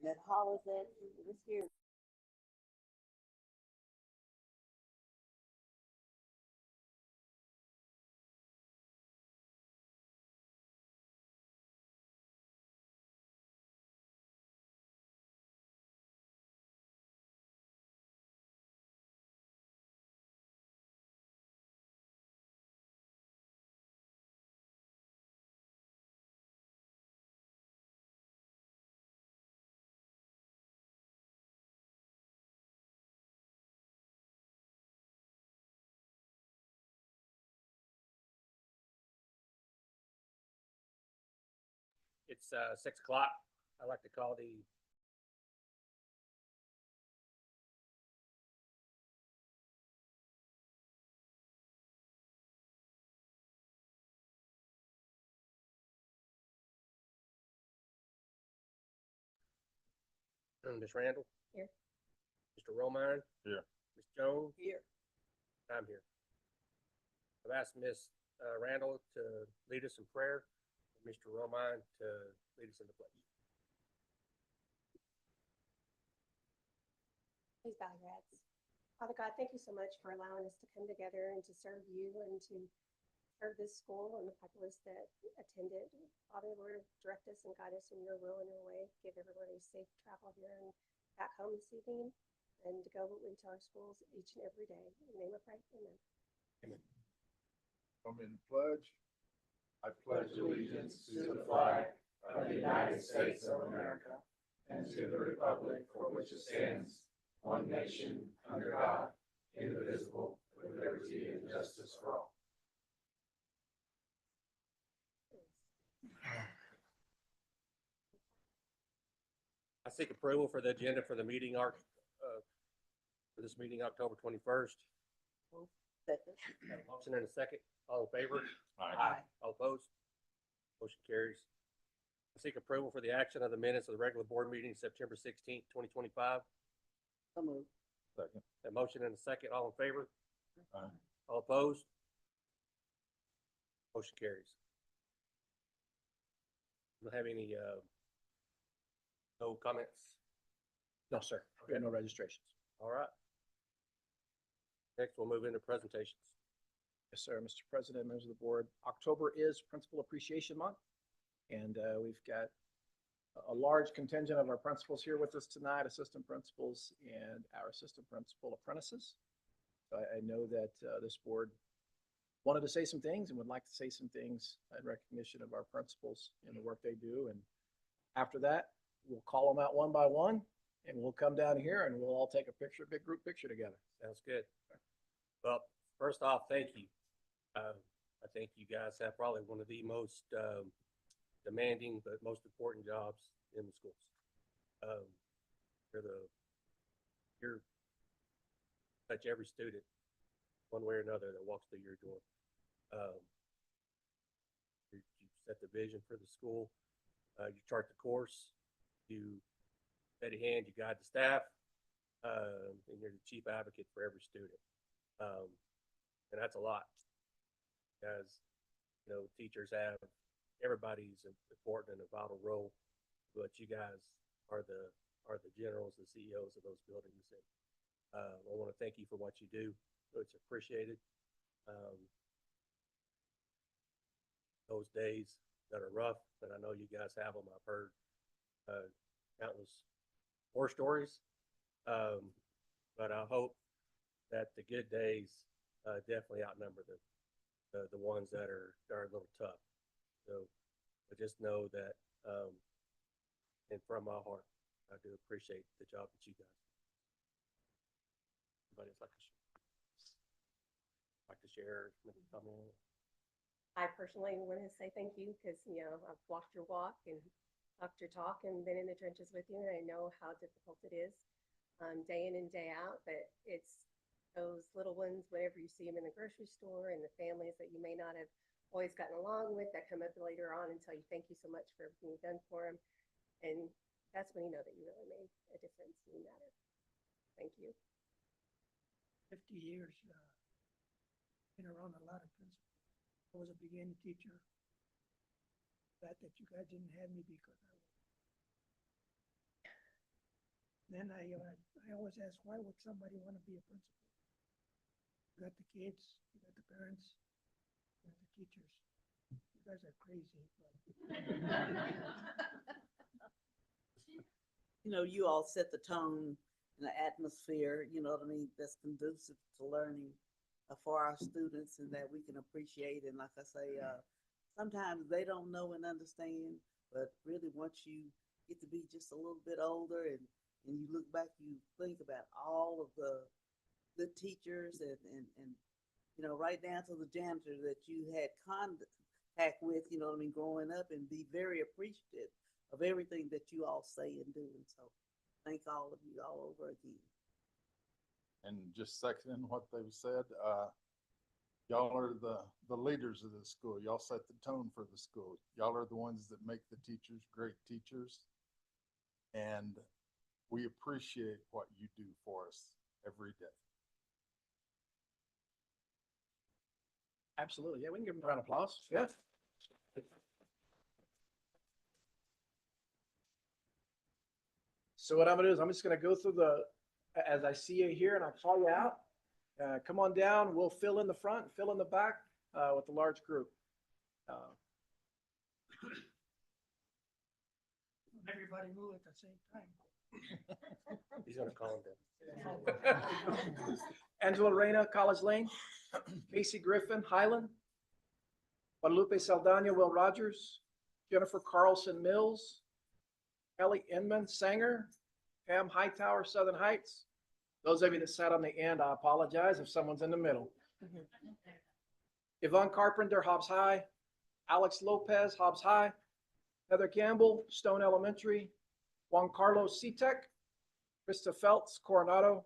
That hollers at this year. It's 6 o'clock. I'd like to call the Ms. Randall. Here. Mr. Romine. Here. Ms. Jones. Here. I'm here. I've asked Ms. Randall to lead us in prayer, and Mr. Romine to lead us in the pledge. Please bow your heads. Father God, thank you so much for allowing us to come together and to serve you and to serve this school and the populace that attended. Father, Lord, direct us and guide us in your will and your way. Give everybody safe travel here and back home this evening, and to go into our schools each and every day. In the name of Christ, amen. Amen. I'm in the pledge. I pledge allegiance to the flag of the United States of America and to the republic for which it stands, one nation, under God, indivisible, with liberty and justice for all. I seek approval for the agenda for the meeting, for this meeting, October 21st. Second. Have a motion and a second. All in favor? Aye. All opposed? Motion carries. I seek approval for the action of the minutes of the regular board meeting, September 16th, 2025. So moved. Second. A motion and a second. All in favor? Aye. All opposed? Motion carries. Don't have any, no comments? No, sir. We have no registrations. All right. Next, we'll move into presentations. Yes, sir. Mr. President, members of the board, October is Principal Appreciation Month. And we've got a large contingent of our principals here with us tonight, assistant principals and our assistant principal apprentices. So I know that this board wanted to say some things and would like to say some things in recognition of our principals and the work they do. And after that, we'll call them out one by one, and we'll come down here and we'll all take a picture, big group picture together. Sounds good. Well, first off, thank you. I think you guys have probably one of the most demanding but most important jobs in the schools. You're touch every student one way or another that walks through your door. You set the vision for the school. You chart the course. You steady hand. You guide the staff, and you're the chief advocate for every student. And that's a lot, because teachers have, everybody's important and a vital role, but you guys are the generals, the CEOs of those buildings. And I want to thank you for what you do. It's appreciated. Those days that are rough, and I know you guys have them. I've heard countless war stories, but I hope that the good days definitely outnumber the ones that are a little tough. So I just know that, and from my heart, I do appreciate the job that you guys do. Anybody else like to share, maybe comment? I personally want to say thank you because, I've walked your walk and talked your talk and been in the trenches with you, and I know how difficult it is day in and day out, but it's those little ones, whenever you see them in the grocery store, and the families that you may not have always gotten along with that come up later on and tell you thank you so much for everything you've done for them. And that's when you know that you really made a difference and you matter. Thank you. 50 years, been around a lot of principals. I was a beginning teacher. Glad that you guys didn't have me because I was Then I always ask, why would somebody want to be a principal? You got the kids, you got the parents, you got the teachers. You guys are crazy. You know, you all set the tone and the atmosphere, you know what I mean, that's conducive to learning for our students and that we can appreciate. And like I say, sometimes they don't know and understand, but really once you get to be just a little bit older and you look back, you think about all of the good teachers and you know, right down to the janitor that you had contact with, you know what I mean, growing up, and be very appreciative of everything that you all say and do. And so thank all of you all over again. And just seconding what they've said, y'all are the leaders of this school. Y'all set the tone for the school. Y'all are the ones that make the teachers great teachers. And we appreciate what you do for us every day. Absolutely. Yeah, we can give them a round of applause. Yeah. So what I'm gonna do is I'm just gonna go through as I see you here, and I'll call you out. Come on down. We'll fill in the front, fill in the back with the large group. Everybody move at the same time. He's gonna calm down. Angela Reyna, College Lane. Casey Griffin, Highland. Guadalupe Saldana, Will Rogers. Jennifer Carlson Mills. Kelly Inman, Sanger. Pam Hightower, Southern Heights. Those of you that sat on the end, I apologize if someone's in the middle. Yvonne Carpenter, Hobbs High. Alex Lopez, Hobbs High. Heather Campbell, Stone Elementary. Juan Carlos C-Tech. Krista Phelps, Coronado.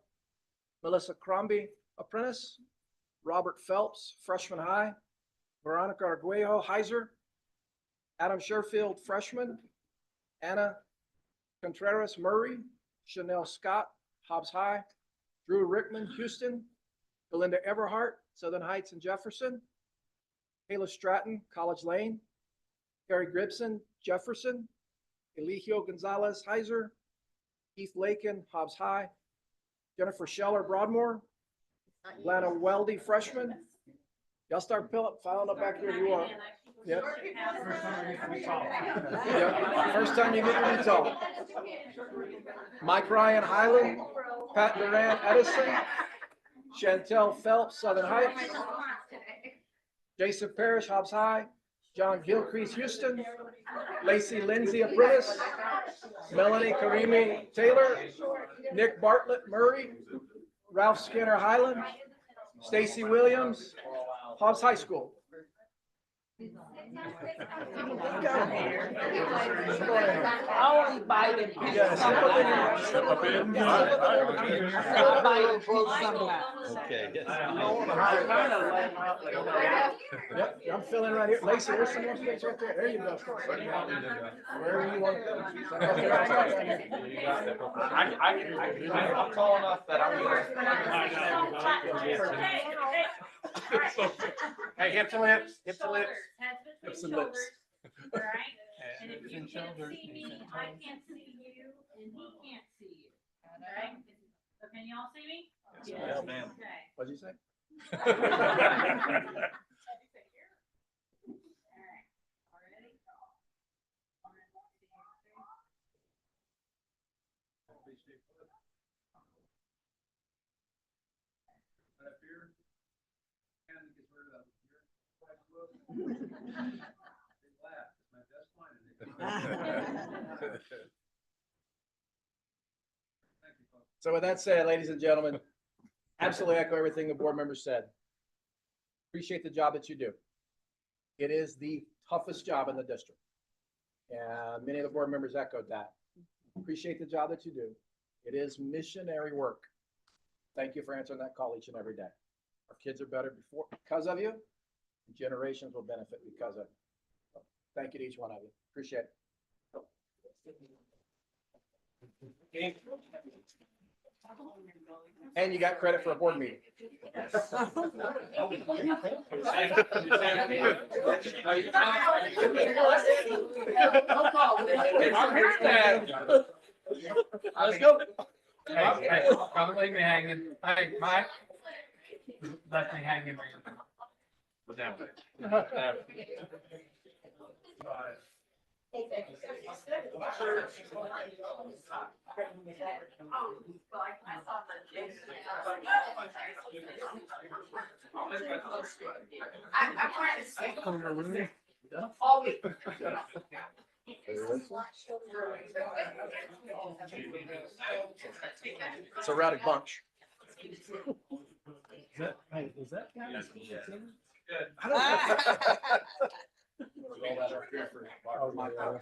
Melissa Crombie, Apprentice. Robert Phelps, Freshman High. Veronica Arguello, Heiser. Adam Sherfield, Freshman. Anna Contreras, Murray. Chanel Scott, Hobbs High. Drew Rickman, Houston. Belinda Everhart, Southern Heights and Jefferson. Kayla Stratton, College Lane. Carrie Gribson, Jefferson. Eligio Gonzalez, Heiser. Keith Lakin, Hobbs High. Jennifer Scheller, Broadmoor. Lana Weldy, freshman. Y'all start filing up back here if you want. Yep. Yep. First time you get to be tall. Mike Ryan, Highland. Pat Duran, Edison. Chantel Phelps, Southern Heights. Jason Parrish, Hobbs High. John Gilcrease, Houston. Lacey Lindsay, Apprentice. Melanie Karimi, Taylor. Nick Bartlett, Murray. Ralph Skinner, Highland. Stacy Williams, Hobbs High School. I'll invite him. Okay. Yep, I'm filling right here. Lacey, where's some more space right there? There you go. Wherever you want to go. I'm tall enough that I'm Hey, hips and lips, hips and lips. Hips and lips. All right, and if you can't see me, I can't see you, and he can't see you. All right, so can y'all see me? Yes, ma'am. Okay. What'd you say? All right, already? So with that said, ladies and gentlemen, absolutely echo everything the board members said. Appreciate the job that you do. It is the toughest job in the district. And many of the board members echoed that. Appreciate the job that you do. It is missionary work. Thank you for answering that call each and every day. Our kids are better because of you. Generations will benefit because of you. So thank you to each one of you. Appreciate it. And you got credit for a board meeting. Let's go. Hey, don't leave me hanging. Hey, Mike. Let me hanging. But down. It's a rowdy bunch. Oh, my God.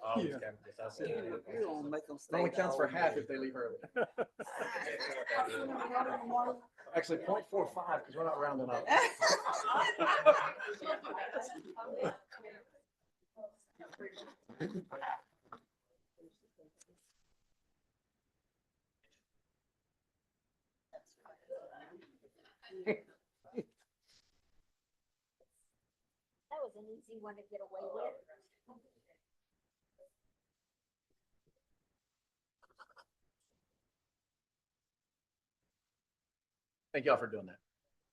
Oh, Yeah. We don't make them It stay. only counts for the whole half day. if they leave early. Actually, 0.45 because we're not rounding up. That was an easy one to get away with. Thank y'all for doing that.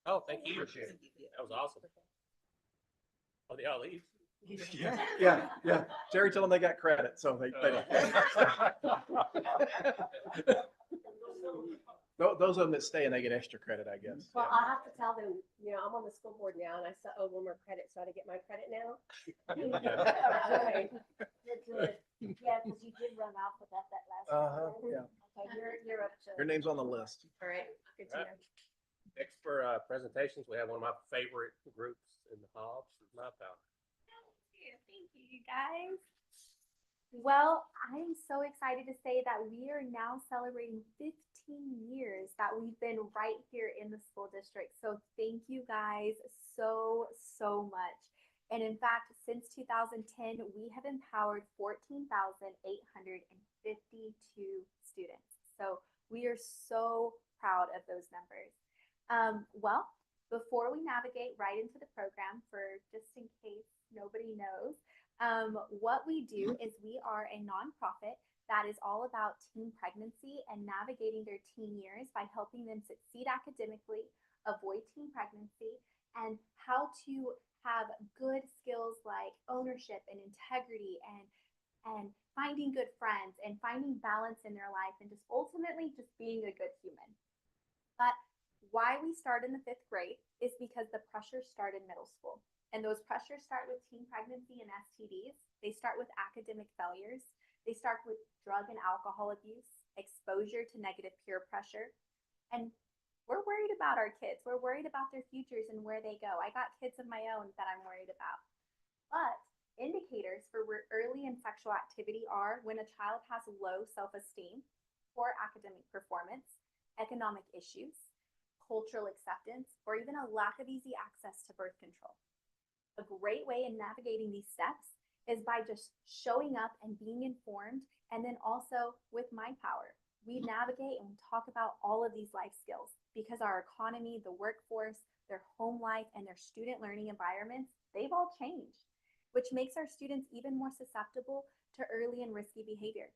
Oh, thank you. That was awesome. Oh, they all leave? Yeah. Jerry told them they got credit, so they. Those of them that stay and they get extra credit, I guess. Well, I'll have to tell them, you know, I'm on the school board now and I still owe one more credit, so I gotta get my credit now. Right. That's good. Yeah, because you did run off with that last time. Yeah. Okay, you're up to. Your name's on the list. All right, good to know. Next for presentations, we have one of my favorite groups in the Hobbs, My Power. Thank you, guys. Well, I'm so excited to say that we are now celebrating 15 years that we've been right here in the school district. So thank you guys so much. And in fact, since 2010, we have empowered 14,852 students. So we are so proud of those numbers. Well, before we navigate right into the program, for just in case nobody knows, what we do is we are a nonprofit that is all about teen pregnancy and navigating their teen years by helping them succeed academically, avoid teen pregnancy, and how to have good skills like ownership and integrity and finding good friends and finding balance in their life and just ultimately just being a good human. But why we start in the 5th grade is because the pressures start in middle school. And those pressures start with teen pregnancy and STDs. They start with academic failures. They start with drug and alcohol abuse, exposure to negative peer pressure. And we're worried about our kids. We're worried about their futures and where they go. I got kids of my own that I'm worried about. But indicators for early and sexual activity are when a child has low self-esteem, poor academic performance, economic issues, cultural acceptance, or even a lack of easy access to birth control. A great way in navigating these steps is by just showing up and being informed, and then also with My Power. We navigate and we talk about all of these life skills because our economy, the workforce, their home life, and their student learning environments, they've all changed, which makes our students even more susceptible to early and risky behavior.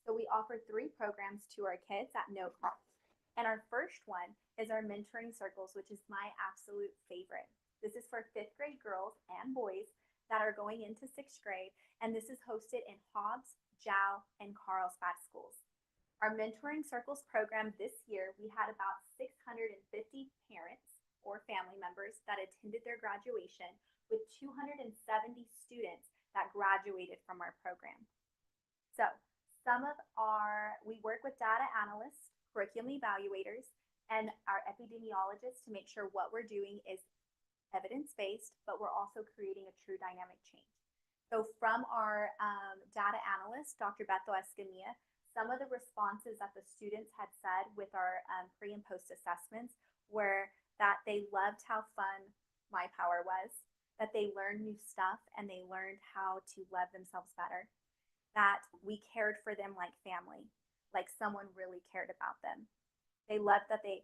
So we offer 3 programs to our kids at no cost. And our first one is our mentoring circles, which is my absolute favorite. This is for 5th grade girls and boys that are going into 6th grade, and this is hosted in Hobbs, Jow, and Carlsbad schools. Our mentoring circles program this year, we had about 650 parents or family members that attended their graduation, with 270 students that graduated from our program. So we work with data analysts, curriculum evaluators, and our epidemiologists to make sure what we're doing is evidence-based, but we're also creating a true dynamic change. So from our data analyst, Dr. Beto Escamilla, some of the responses that the students had said with our pre and post assessments were that they loved how fun My Power was, that they learned new stuff and they learned how to love themselves better, that we cared for them like family, like someone really cared about them. They loved that they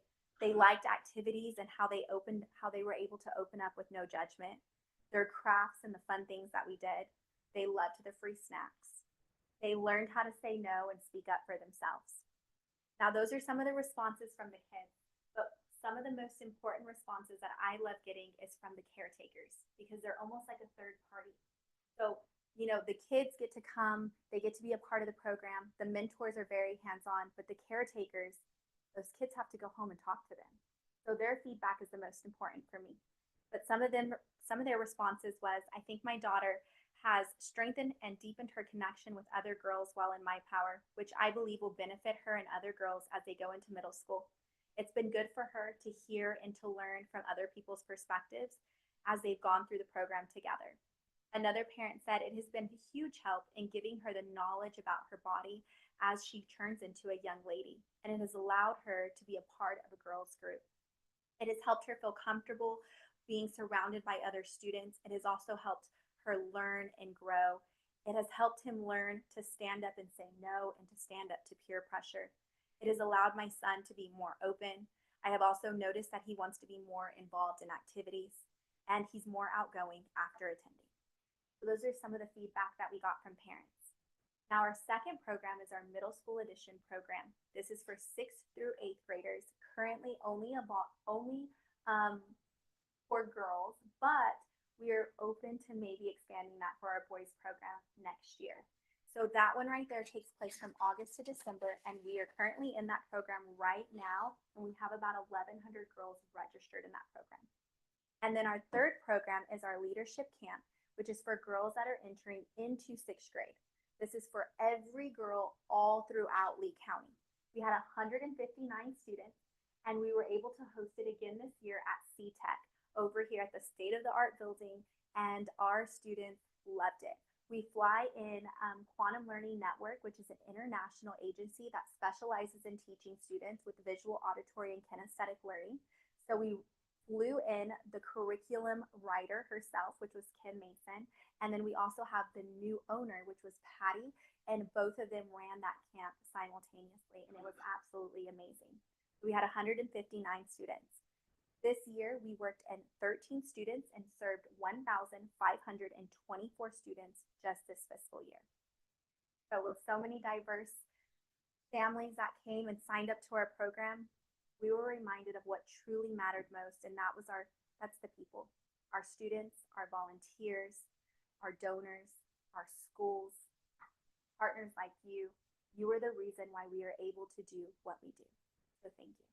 liked activities and how they were able to open up with no judgment, their crafts and the fun things that we did. They loved the free snacks. They learned how to say no and speak up for themselves. Now, those are some of the responses from the kids, but some of the most important responses that I love getting is from the caretakers because they're almost like a third party. So, the kids get to come, they get to be a part of the program. The mentors are very hands-on, but the caretakers, those kids have to go home and talk to them. So their feedback is the most important for me. But some of their responses was, I think my daughter has strengthened and deepened her connection with other girls while in my power, which I believe will benefit her and other girls as they go into middle school. It's been good for her to hear and to learn from other people's perspectives as they've gone through the program together. Another parent said it has been a huge help in giving her the knowledge about her body as she turns into a young lady, and it has allowed her to be a part of a girls group. It has helped her feel comfortable being surrounded by other students. It has also helped her learn and grow. It has helped him learn to stand up and say no and to stand up to peer pressure. It has allowed my son to be more open. I have also noticed that he wants to be more involved in activities, and he's more outgoing after attending. So those are some of the feedback that we got from parents. Now, our second program is our middle school edition program. This is for 6th through 8th graders, currently only for girls, but we are open to maybe expanding that for our boys program next year. So that one right there takes place from August to December, and we are currently in that program right now, and we have about 1,100 girls registered in that program. And then our third program is our leadership camp, which is for girls that are entering into 6th grade. This is for every girl all throughout Lee County. We had 159 students, and we were able to host it again this year at CTEC over here at the state-of-the-art building, and our students loved it. We fly in Quantum Learning Network, which is an international agency that specializes in teaching students with visual, auditory, and kinesthetic learning. So we flew in the curriculum writer herself, which was Kim Mason. And then we also have the new owner, which was Patty. And both of them ran that camp simultaneously. And it was absolutely amazing. We had 159 students. This year, we worked in 13 students and served 1,524 students just this fiscal year. So with so many diverse families that came and signed up to our program, we were reminded of what truly mattered most, and that's the people, our students, our volunteers, our donors, our schools, partners like you. You are the reason why we are able to do what we do. So thank you.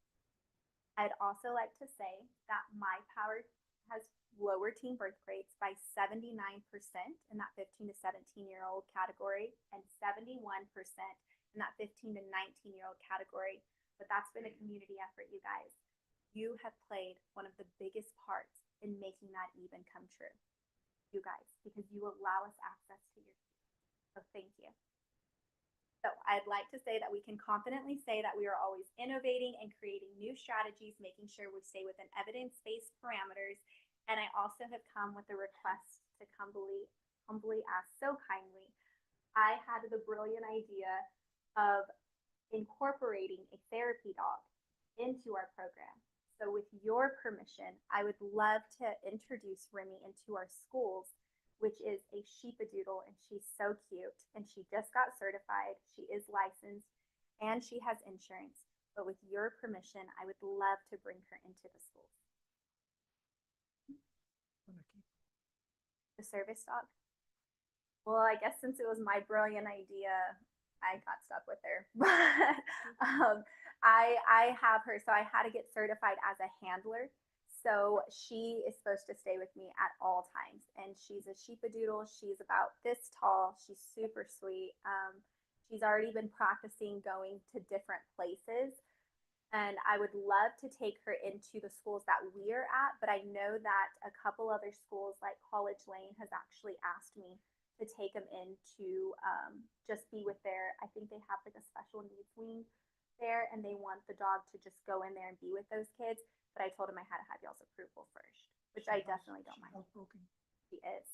I'd also like to say that My Power has lowered teen birth rates by 79% in that 15 to 17-year-old category and 71% in that 15 to 19-year-old category. But that's been a community effort, you guys. You have played one of the biggest parts in making that even come true, you guys, because you allow us access to your future. So thank you. So I'd like to say that we can confidently say that we are always innovating and creating new strategies, making sure we stay within evidence-based parameters. And I also have come with a request to humbly ask so kindly. I had the brilliant idea of incorporating a therapy dog into our program. So with your permission, I would love to introduce Remy into our schools, which is a sheepadoodle, and she's so cute. And she just got certified. She is licensed and she has insurance. But with your permission, I would love to bring her into the schools. The service dog? Well, I guess since it was my brilliant idea, I got stuck with her. But I have her, so I had to get certified as a handler. So she is supposed to stay with me at all times. And she's a sheepadoodle. She's about this tall. She's super sweet. She's already been practicing going to different places. And I would love to take her into the schools that we are at. But I know that a couple other schools like College Lane has actually asked me to take them into just be with I think they have like a special needs wing there, and they want the dog to just go in there and be with those kids. But I told him I had to have y'all's approval first, which I definitely don't mind. Housebroken. She is.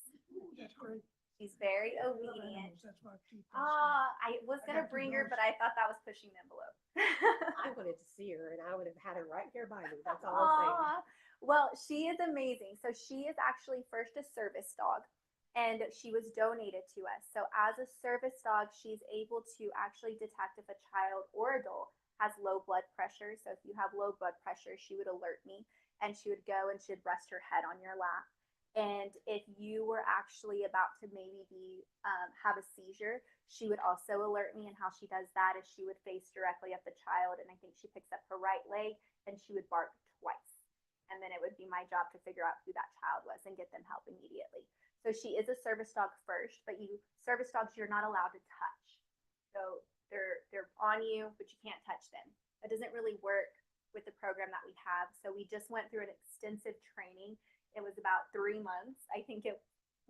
That's great. She's very I love obedient. animals, that's why I keep. I was I gonna got two bring her, girls. but I thought that was pushing the envelope. I wanted to see her and I would have had her right here by me. That's all I'm saying. Aw. Well, she is amazing. So she is actually first a service dog. and she was donated to us. So as a service dog, she's able to actually detect if a child or adult has low blood pressure. So if you have low blood pressure, she would alert me, and she would go and she'd rest her head on your lap. And if you were actually about to maybe be have a seizure, she would also alert me. And how she does that is she would face directly at the child, and I think she picks up her right leg, and she would bark twice. And then it would be my job to figure out who that child was and get them help immediately. So she is a service dog first, but service dogs, you're not allowed to touch. So they're on you, but you can't touch them. That doesn't really work with the program that we have. So we just went through an extensive training. It was about 3 months, I think it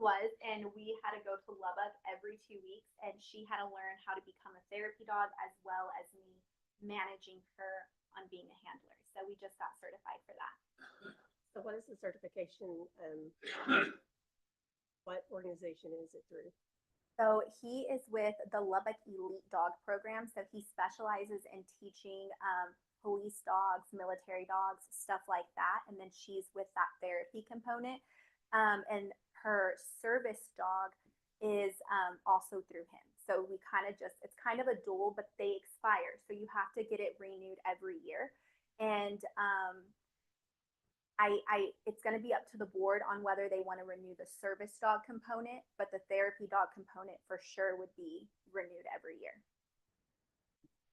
was, and we had to go to Lubbock every 2 weeks, and she had to learn how to become a therapy dog as well as me managing her on being a handler. So we just got certified for that. So what is the certification? What organization is it through? So he is with the Lubbock Elite Dog Program. So he specializes in teaching police dogs, military dogs, stuff like that. And then she's with that therapy component. And her service dog is also through him. So we kind of it's kind of a dual, but they expire. So you have to get it renewed every year. And it's going to be up to the board on whether they want to renew the service dog component, but the therapy dog component for sure would be renewed every year.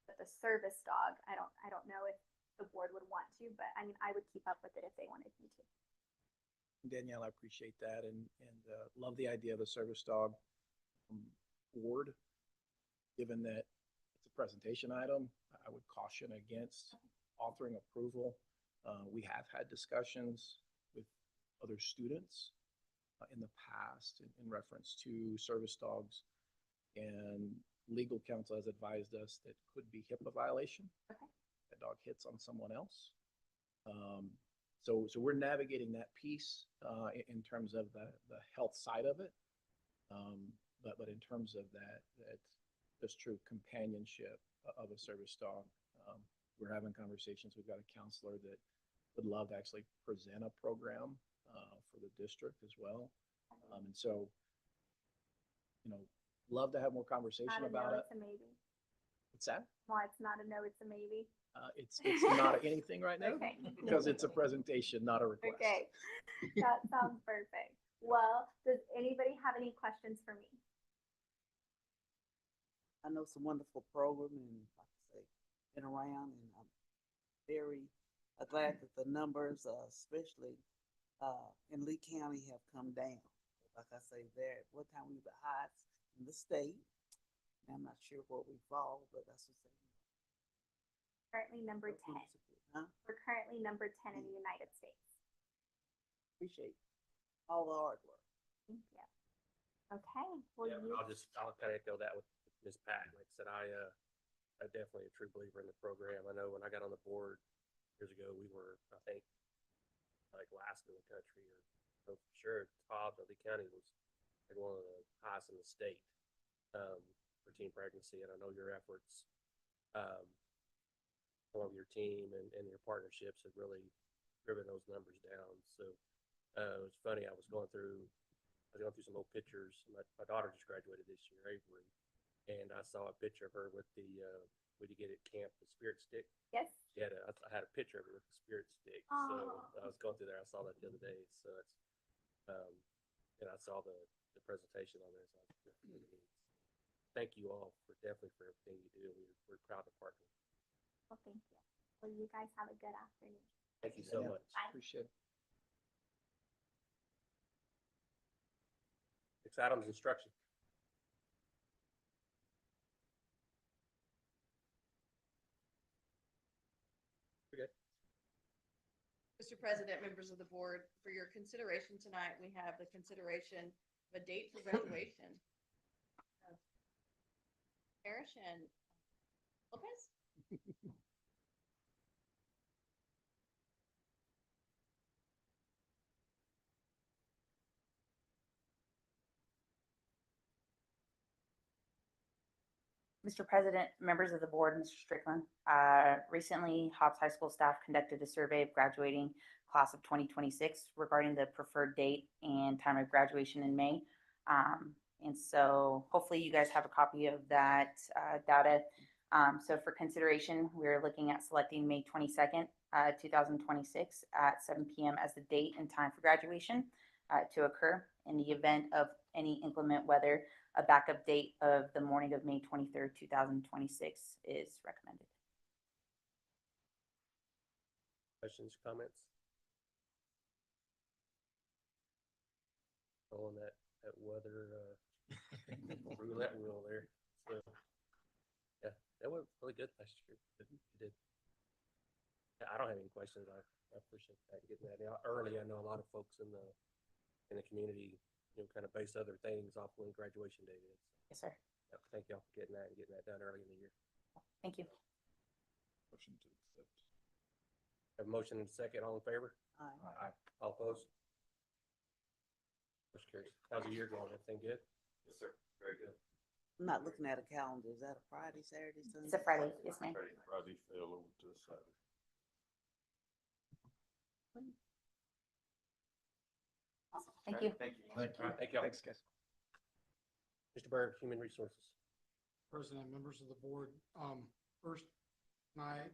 But the service dog, I don't know if the board would want to, but I mean, I would keep up with it if they wanted me to. Danielle, I appreciate that and love the idea of the service dog board. Given that it's a presentation item, I would caution against authoring approval. We have had discussions with other students in the past in reference to service dogs, and legal counsel has advised us that could be HIPAA violation. Okay. A dog hits on someone else. So we're navigating that piece in terms of the health side of it. But in terms of that just true companionship of a service dog, we're having conversations. We've got a counselor that would love to actually present a program for the district as well. And so, love to have more conversation about it. It's a maybe. What's that? Well, it's not a no, it's a maybe. It's not anything right now Okay. because it's a presentation, not a request. Okay, that sounds perfect. Well, does anybody have any questions for me? I know it's a wonderful program and like I say, been around, and I'm very glad that the numbers, especially in Lee County, have come down. Like I say, there, what time we were the highest in the state. I'm not sure where we fall, but that's what's Currently number 10. Huh? We're currently number 10 in the United States. Appreciate all the hard work. Thank you. Okay. Well, Yeah, I'll kind of echo that with Ms. Pat. Like I said, I'm definitely a true believer in the program. I know when I got on the board years ago, we were, I think, like last in the country, or for sure, top of Lee County was like one of the highest in the state for teen pregnancy. And I know your efforts, along your team and your partnerships have really driven those numbers down. So it was funny. I was going through some old pictures. My daughter just graduated this year, Avery, and I saw a picture of her with the what you get at camp, the spirit stick. yes. I had a picture of her with the spirit stick. Oh. So I was going through there. I saw that the other day. So it's and I saw the presentation on there. So thank you all for everything you do. We're proud to partner. Well, thank you. Well, you guys have a good afternoon. Thank you so Yeah. much. Bye. Appreciate it. Next item's instruction. Mr. President, members of the board, for your consideration tonight, we have the consideration of a date for graduation of Parrish and Lopez. Mr. President, members of the board, Mr. Strickland, recently Hobbs High School staff conducted a survey of graduating class of 2026 regarding the preferred date and time of graduation in May. And so hopefully you guys have a copy of that data. So for consideration, we're looking at selecting May 22nd, 2026 at 7 p.m. as the date and time for graduation to occur. In the event of any inclement weather, a backup date of the morning of May 23rd, 2026 is recommended. Questions, comments? On that weather, roulette wheel there. So, yeah, that went really good last year. It did. Yeah, I don't have any questions. I appreciate that, getting that out early. I know a lot of folks in the community, kind of base other things off when graduation day is. Yes, sir. Yeah, thank y'all for getting that done early in the year. Thank you. Motion to accept. Have a motion and a second. All in favor? Aye. All opposed? Motion carries. How's the year going? Everything good? Yes, sir. Very good. I'm not looking at a calendar. Is that a Friday, Saturday, Sunday? It's a Friday. Yes, ma'am. Friday fell over to Saturday. Awesome. Thank you. Thank you. Thank you. All right, thank y'all. Thanks, guys. Mr. Byrd, Human Resources. President, members of the board, first night,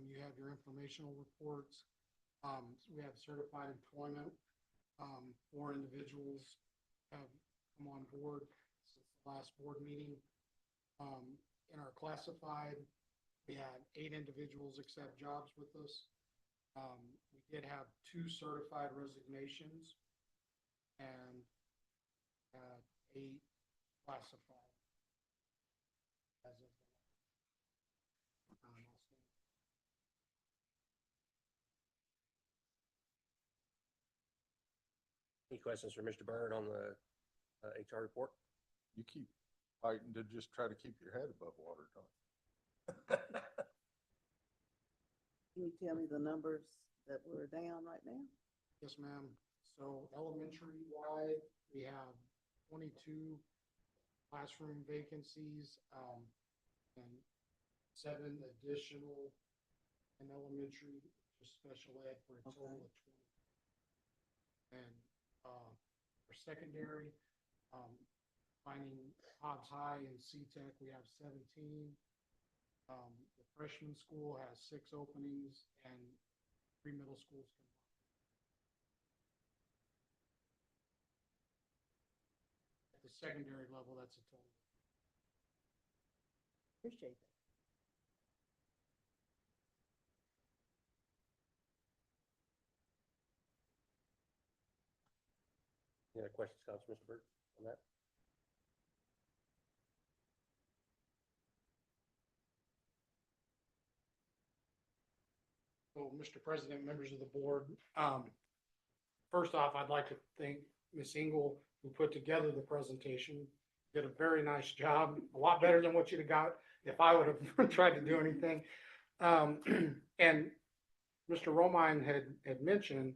you have your informational reports. We have certified employment. 4 individuals have come on board since the last board meeting. In our classified, we had 8 individuals accept jobs with us. We did have 2 certified resignations and 8 classified as of Any questions for Mr. Byrd on the HR report? You keep fighting to just try to keep your head above water, don't you? Can you tell me the numbers that we're down right now? Yes, ma'am. So elementary wide, we have 22 classroom vacancies, and 7 additional in elementary, just special ed for a total of 20. And, for secondary, finding Hobbs High and C-Tech, we have 17. The freshman school has 6 openings and 3 middle schools combined. At the secondary level, that's a total. Appreciate that. Any other questions, comments, Mr. Byrd, on that? So, Mr. President, members of the board, first off, I'd like to thank Ms. Engel, who put together the presentation. Did a very nice job, a lot better than what you'd have got if I would have tried to do anything. And Mr. Romine had mentioned,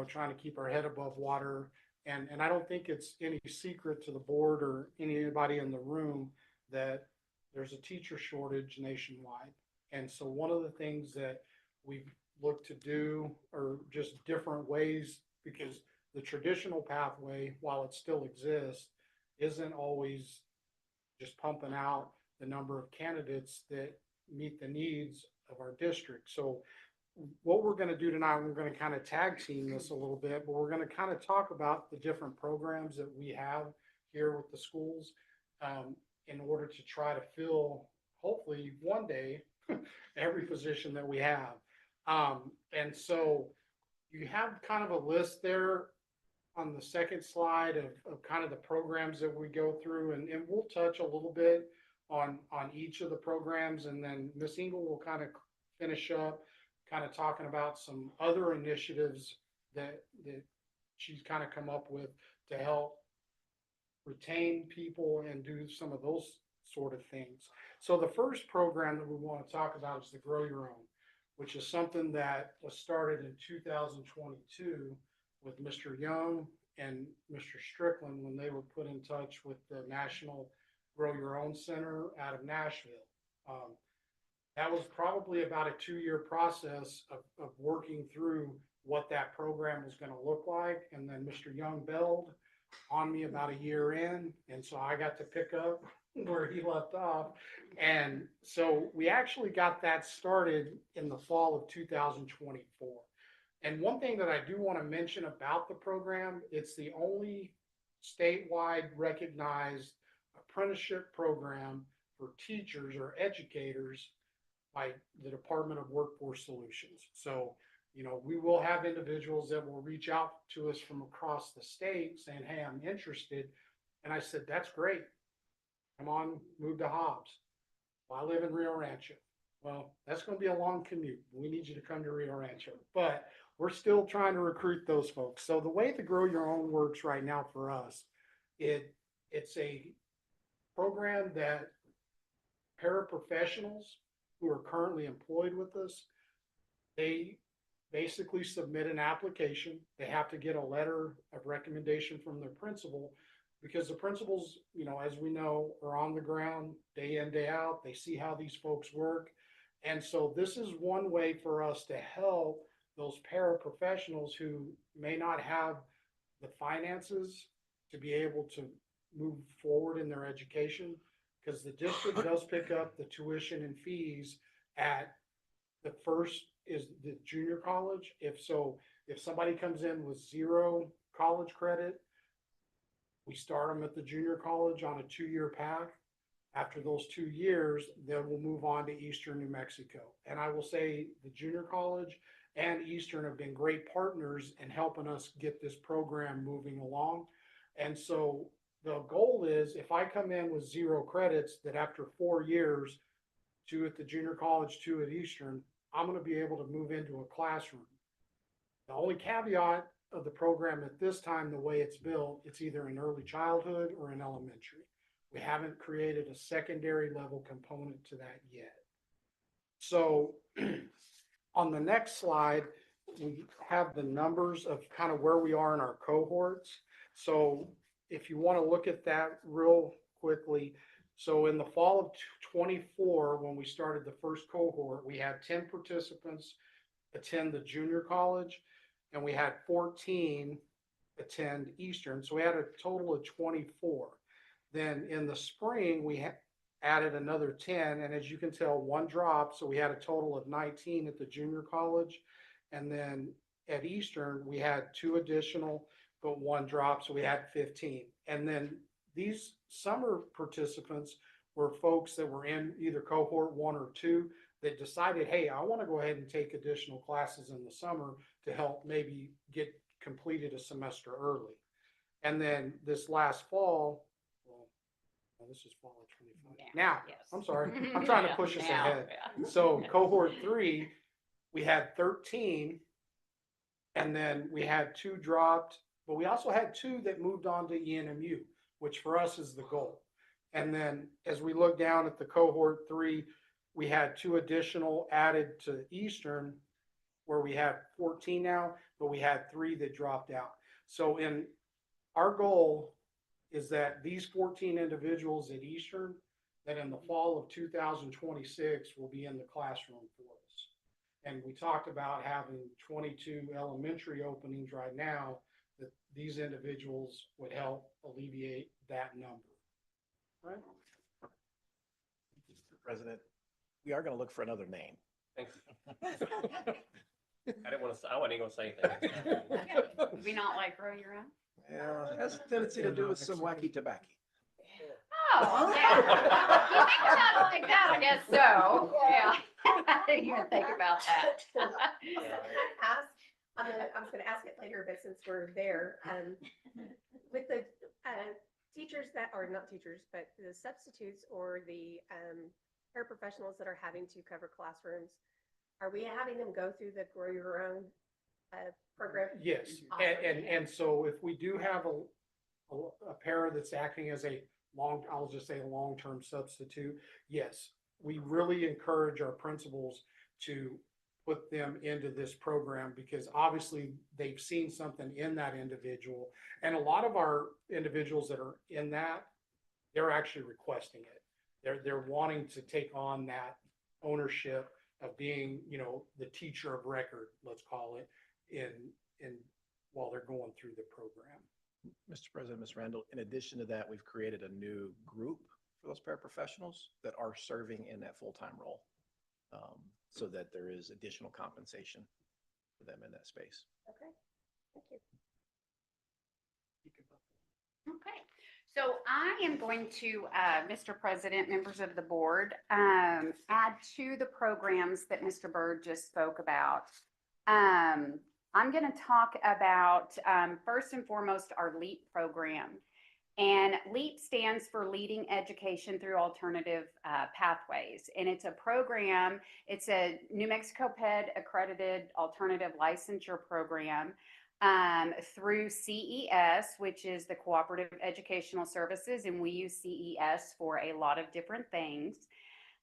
trying to keep our head above water. And I don't think it's any secret to the board or anybody in the room that there's a teacher shortage nationwide. And so one of the things that we've looked to do are just different ways, because the traditional pathway, while it still exists, isn't always just pumping out the number of candidates that meet the needs of our district. So what we're going to do tonight, we're going to kind of tag team this a little bit, but we're going to kind of talk about the different programs that we have here with the schools, in order to try to fill, hopefully one day, every position that we have. And so you have kind of a list there on the second slide of kind of the programs that we go through, and we'll touch a little bit on each of the programs, and then Ms. Engel will kind of finish up kind of talking about some other initiatives that she's kind of come up with to help retain people and do some of those sort of things. So the first program that we want to talk about is the Grow Your Own, which is something that was started in 2022 with Mr. Young and Mr. Strickland when they were put in touch with the National Grow Your Own Center out of Nashville. That was probably about a 2-year process of working through what that program was going to look like. And then Mr. Young Beld on me about a year in, and so I got to pick up where he left off. And so we actually got that started in the fall of 2024. And one thing that I do want to mention about the program, it's the only statewide recognized apprenticeship program for teachers or educators by the Department of Workforce Solutions. So, you know, we will have individuals that will reach out to us from across the state saying, hey, I'm interested. And I said, that's great. Come on, move to Hobbs. Well, I live in Rio Rancho. Well, that's going to be a long commute. We need you to come to Rio Rancho. But we're still trying to recruit those folks. So the way the Grow Your Own works right now for us, it's a program that paraprofessionals who are currently employed with us, they basically submit an application. They have to get a letter of recommendation from their principal, because the principals, you know, as we know, are on the ground day in, day out. They see how these folks work. And so this is one way for us to help those paraprofessionals who may not have the finances to be able to move forward in their education, because the district does pick up the tuition and fees at the first is the junior college. If somebody comes in with 0 college credit, we start them at the junior college on a 2-year path. After those 2 years, then we'll move on to Eastern New Mexico. And I will say the junior college and Eastern have been great partners in helping us get this program moving along. And so the goal is, if I come in with 0 credits, that after 4 years, 2 at the junior college, 2 at Eastern, I'm going to be able to move into a classroom. The only caveat of the program at this time, the way it's built, it's either in early childhood or in elementary. We haven't created a secondary level component to that yet. So on the next slide, we have the numbers of kind of where we are in our cohorts. So if you want to look at that real quickly, so in the fall of 24, when we started the first cohort, we had 10 participants attend the junior college, and we had 14 attend Eastern. So we had a total of 24. Then in the spring, we added another 10, and as you can tell, 1 dropped. So we had a total of 19 at the junior college. And then at Eastern, we had 2 additional, but 1 dropped. So we had 15. And then these summer participants were folks that were in either cohort 1 or 2 that decided, hey, I want to go ahead and take additional classes in the summer to help maybe get completed a semester early. And then this last fall, well, this is fall of 25. Now, I'm sorry, I'm trying to push us ahead. So cohort 3, we had 13, and then we had 2 dropped, but we also had 2 that moved on to ENMU, which for us is the goal. And then as we look down at the cohort 3, we had 2 additional added to Eastern, where we have 14 now, but we had 3 that dropped out. So in our goal is that these 14 individuals at Eastern, that in the fall of 2026 will be in the classroom for us. And we talked about having 22 elementary openings right now, that these individuals would help alleviate that number. Right? Mr. President, we are going to look for another name. Thank you. I wasn't even going to say anything. We not like grow your own? Yeah, it has a tendency to do with some wacky tobacco. Oh, yeah. You think we're not like that, I guess so, yeah. I didn't even think about that. I was gonna ask it later, but since we're there, with the teachers that are not teachers, but the substitutes or the paraprofessionals that are having to cover classrooms, are we having them go through the Grow Your Own program? Yes, and so if we do have a para that's acting as a I'll just say a long-term substitute, yes, we really encourage our principals to put them into this program, because obviously they've seen something in that individual. And a lot of our individuals that are in that, they're actually requesting it. They're wanting to take on that ownership of being, you know, the teacher of record, let's call it, in while they're going through the program. Mr. President, Ms. Randall, in addition to that, we've created a new group for those paraprofessionals that are serving in that full-time role, so that there is additional compensation for them in that space. Okay, thank you. Okay, so I am going to, Mr. President, members of the board, add to the programs that Mr. Byrd just spoke about. I'm going to talk about, first and foremost, our LEAP program. And LEAP stands for Leading Education Through Alternative Pathways. And it's a program, it's a New Mexico PED accredited alternative licensure program through CES, which is the Cooperative Educational Services. And we use CES for a lot of different things.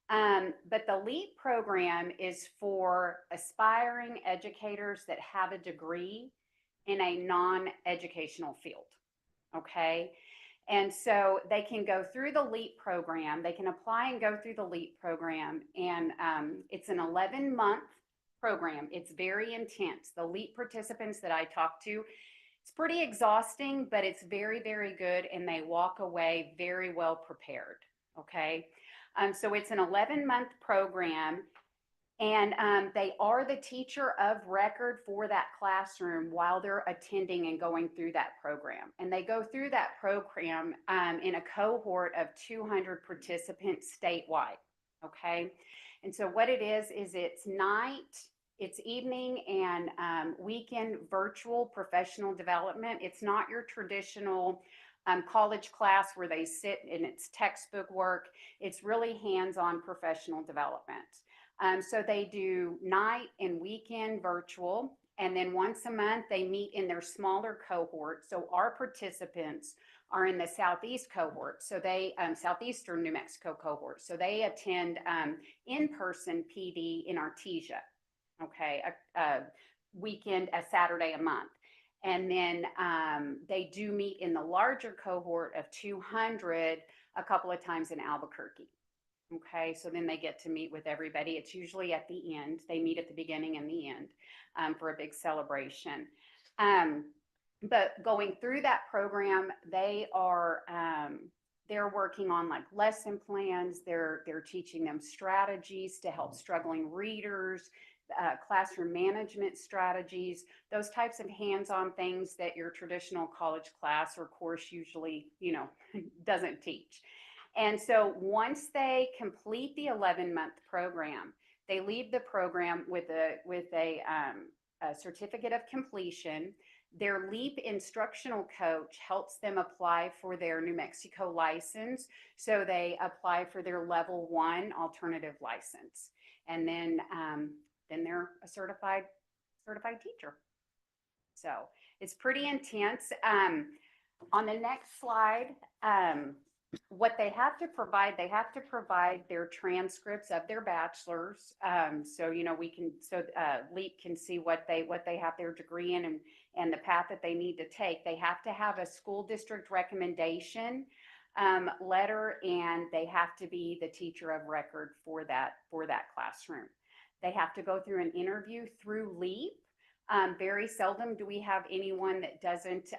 But the LEAP program is for aspiring educators that have a degree in a non-educational field. Okay. And so they can go through the LEAP program, they can apply and go through the LEAP program, and it's an 11-month program. It's very intense. The LEAP participants that I talked to, it's pretty exhausting, but it's very, very good, and they walk away very well prepared, okay? So it's an 11-month program, and they are the teacher of record for that classroom while they're attending and going through that program. And they go through that program in a cohort of 200 participants statewide, okay? And so what it is it's night, it's evening and weekend virtual professional development. It's not your traditional college class where they sit and it's textbook work. It's really hands-on professional development. So they do night and weekend virtual, and then once a month they meet in their smaller cohort. So our participants are in the Southeast cohort, so they Southeastern New Mexico cohort. So they attend in-person PD in Artesia, okay, a weekend, a Saturday a month. And then they do meet in the larger cohort of 200 a couple of times in Albuquerque. Okay, so then they get to meet with everybody. It's usually at the end. They meet at the beginning and the end for a big celebration. But going through that program, they are they're working on like lesson plans. They're teaching them strategies to help struggling readers, classroom management strategies, those types of hands-on things that your traditional college class or course usually, doesn't teach. And so once they complete the 11-month program, they leave the program with a certificate of completion. Their LEAP instructional coach helps them apply for their New Mexico license. So they apply for their level 1 alternative license. And then they're a certified teacher. So it's pretty intense. On the next slide, what they have to provide their transcripts of their bachelor's. So LEAP can see what they have their degree in and the path that they need to take. They have to have a school district recommendation letter, and they have to be the teacher of record for that classroom. They have to go through an interview through LEAP. Very seldom do we have anyone that doesn't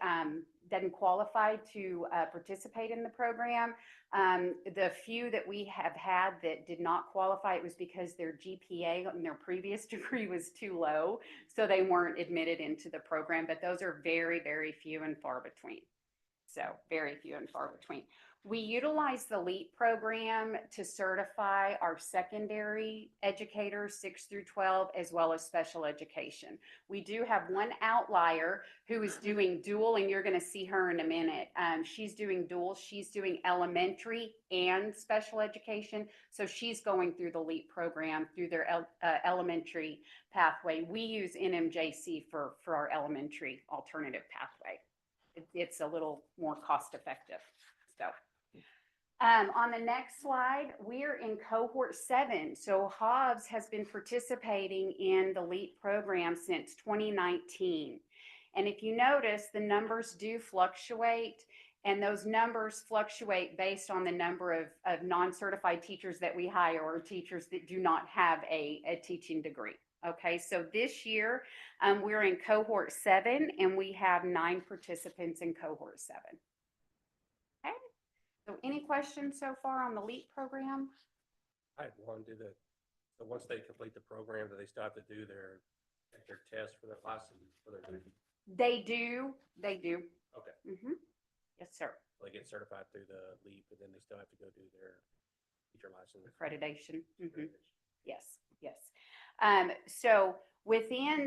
qualify to participate in the program. The few that we have had that did not qualify, it was because their GPA in their previous degree was too low, so they weren't admitted into the program. But those are very, very few and far between. So very few and far between. We utilize the LEAP program to certify our secondary educators, 6 through 12, as well as special education. We do have one outlier who is doing dual, and you're going to see her in a minute. She's doing dual. She's doing elementary and special education. So she's going through the LEAP program through their elementary pathway. We use NMJC for our elementary alternative pathway. It's a little more cost effective. So. On the next slide, we're in cohort 7. So Hobbs has been participating in the LEAP program since 2019. And if you notice, the numbers do fluctuate, and those numbers fluctuate based on the number of non-certified teachers that we hire or teachers that do not have a teaching degree. Okay, so this year, we're in cohort 7 and we have 9 participants in cohort 7. Okay, so any questions so far on the LEAP program? I had one, so once they complete the program, do they still have to do their test for their license, for their, They do. okay, Yes, sir. they get certified through the LEAP, and then they still have to go do their teacher license. Accreditation. Accreditation. Yes, yes. So within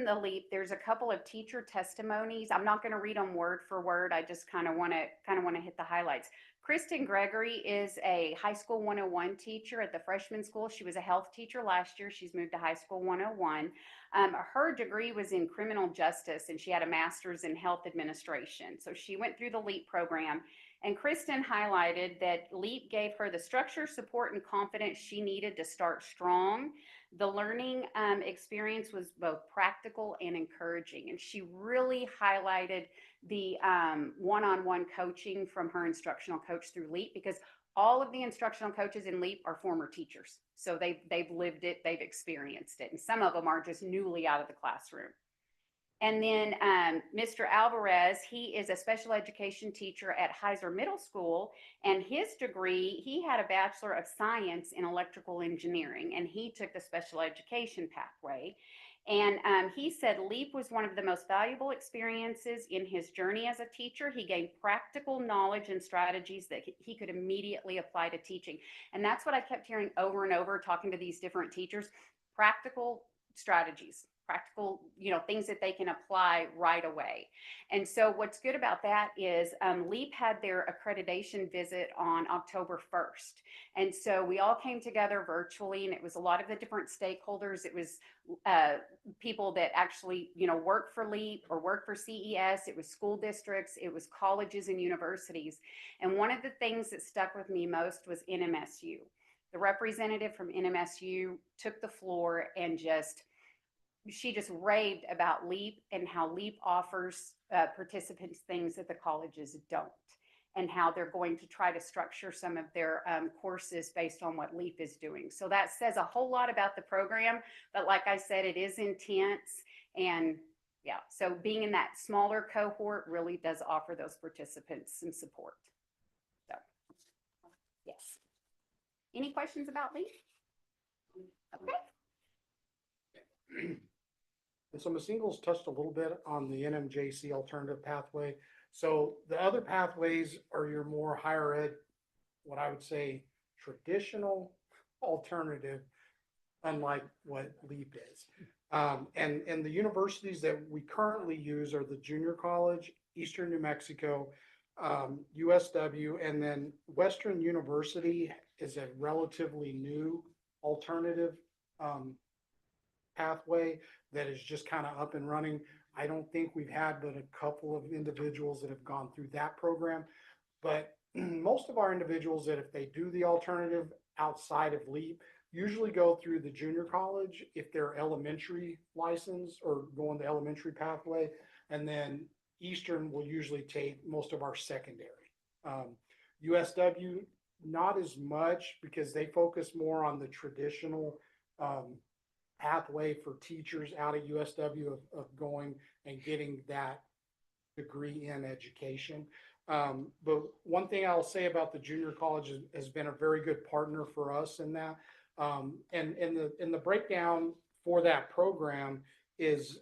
the LEAP, there's a couple of teacher testimonies. I'm not going to read them word for word. I just kind of want to hit the highlights. Kristen Gregory is a high school 101 teacher at the freshman school. She was a health teacher last year. She's moved to high school 101. Her degree was in criminal justice, and she had a master's in health administration. So she went through the LEAP program. And Kristen highlighted that LEAP gave her the structure, support, and confidence she needed to start strong. The learning experience was both practical and encouraging. And she really highlighted the one-on-one coaching from her instructional coach through LEAP, because all of the instructional coaches in LEAP are former teachers. So they've lived it, they've experienced it. And some of them are just newly out of the classroom. And then Mr. Alvarez, he is a special education teacher at Heiser Middle School, and his degree, he had a Bachelor of Science in Electrical Engineering, and he took the special education pathway. And he said LEAP was one of the most valuable experiences in his journey as a teacher. He gained practical knowledge and strategies that he could immediately apply to teaching. And that's what I kept hearing over and over, talking to these different teachers: practical strategies, practical, things that they can apply right away. And so what's good about that is LEAP had their accreditation visit on October 1st. And so we all came together virtually, and it was a lot of the different stakeholders. It was people that actually, work for LEAP or work for CES. It was school districts. It was colleges and universities. And one of the things that stuck with me most was NMSU. The representative from NMSU took the floor and she just raved about LEAP and how LEAP offers participants things that the colleges don't, and how they're going to try to structure some of their courses based on what LEAP is doing. So that says a whole lot about the program, but like I said, it is intense. And yeah, so being in that smaller cohort really does offer those participants some support. So yes. Any questions about LEAP? Okay. And so Ms. Ingles touched a little bit on the NMJC alternative pathway. So the other pathways are your more higher ed, what I would say traditional alternative, unlike what LEAP is. And the universities that we currently use are the Junior College, Eastern New Mexico, USW, and then Western University is a relatively new alternative pathway that is just kind of up and running. I don't think we've had but a couple of individuals that have gone through that program, but most of our individuals that, if they do the alternative outside of LEAP, usually go through the junior college if they're elementary license or going the elementary pathway, and then Eastern will usually take most of our secondary. USW, not as much, because they focus more on the traditional pathway for teachers out of USW of going and getting that degree in education. But one thing I'll say about the junior college has been a very good partner for us in that. And in the breakdown for that program is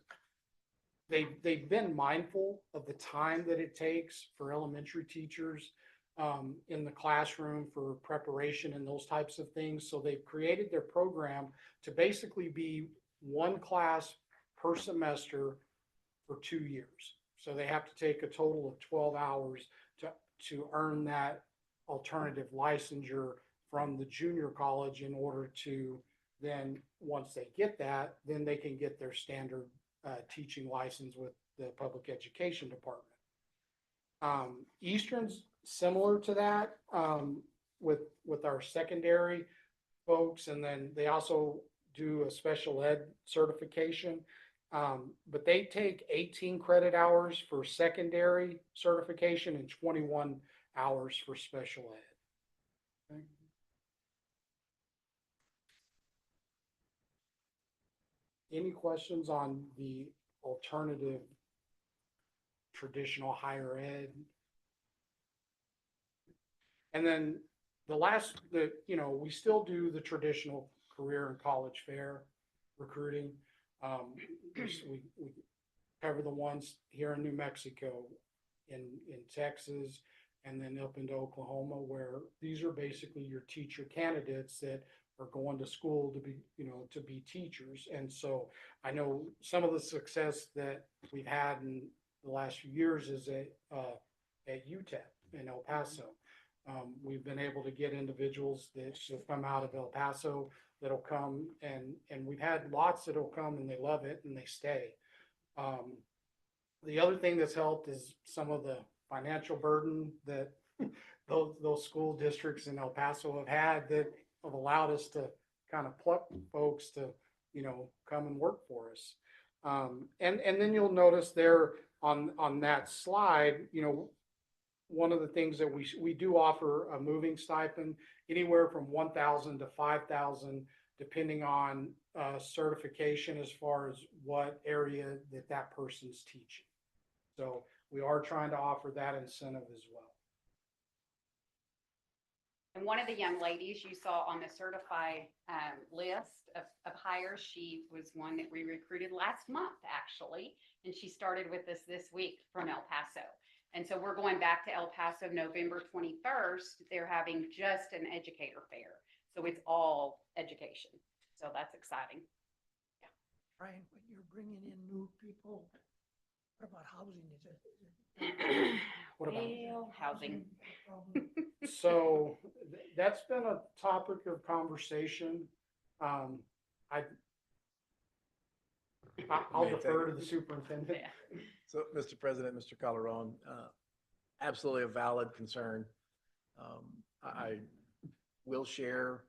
they've been mindful of the time that it takes for elementary teachers in the classroom for preparation and those types of things. So they've created their program to basically be one class per semester for 2 years. So they have to take a total of 12 hours to earn that alternative licensure from the junior college in order to then, once they get that, then they can get their standard teaching license with the public education department. Eastern's similar to that with our secondary folks, and then they also do a special ed certification. But they take 18 credit hours for secondary certification and 21 hours for special ed. Okay. any questions on the alternative traditional higher ed? And then we still do the traditional career and college fair recruiting. We cover the ones here in New Mexico, in Texas, and then up into Oklahoma, where these are basically your teacher candidates that are going to school to be teachers. And so I know some of the success that we've had in the last few years is at UTEP in El Paso. We've been able to get individuals that have come out of El Paso that'll come, and we've had lots that'll come and they love it and they stay. The other thing that's helped is some of the financial burden that those school districts in El Paso have had that have allowed us to kind of pluck folks to, come and work for us. And then you'll notice there on that slide, one of the things that we do offer a moving stipend anywhere from 1,000 to 5,000, depending on certification as far as what area that person's teaching. So we are trying to offer that incentive as well. And one of the young ladies you saw on the certified list of hires, she was one that we recruited last month, actually. And she started with us this week from El Paso. And so we're going back to El Paso November 21st. They're having just an educator fair. So it's all education. So that's exciting. Brian, when you're bringing in new people, what about housing? Is it? What about Well, housing? So that's been a topic of conversation. I'll defer to the superintendent. Yeah. So, Mr. President, Mr. Calderon, absolutely a valid concern. I will share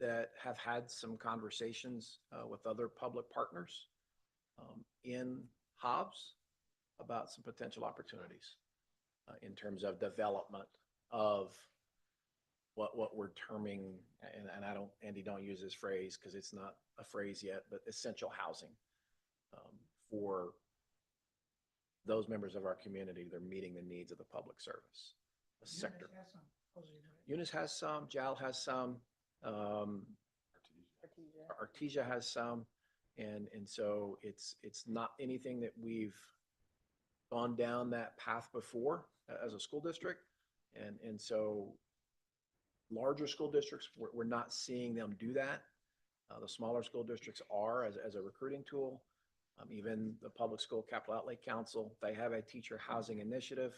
that have had some conversations with other public partners in Hobbs about some potential opportunities in terms of development of what we're terming, and I don't, Andy, don't use this phrase because it's not a phrase yet, but essential housing for those members of our community that are meeting the needs of the public service sector. Eunice has some, JAL has some, Artesia has some, and so it's not anything that we've gone down that path before as a school district, and so larger school districts, we're not seeing them do that. The smaller school districts are as a recruiting tool. Even the Public School Capital Outlay Council, they have a teacher housing initiative.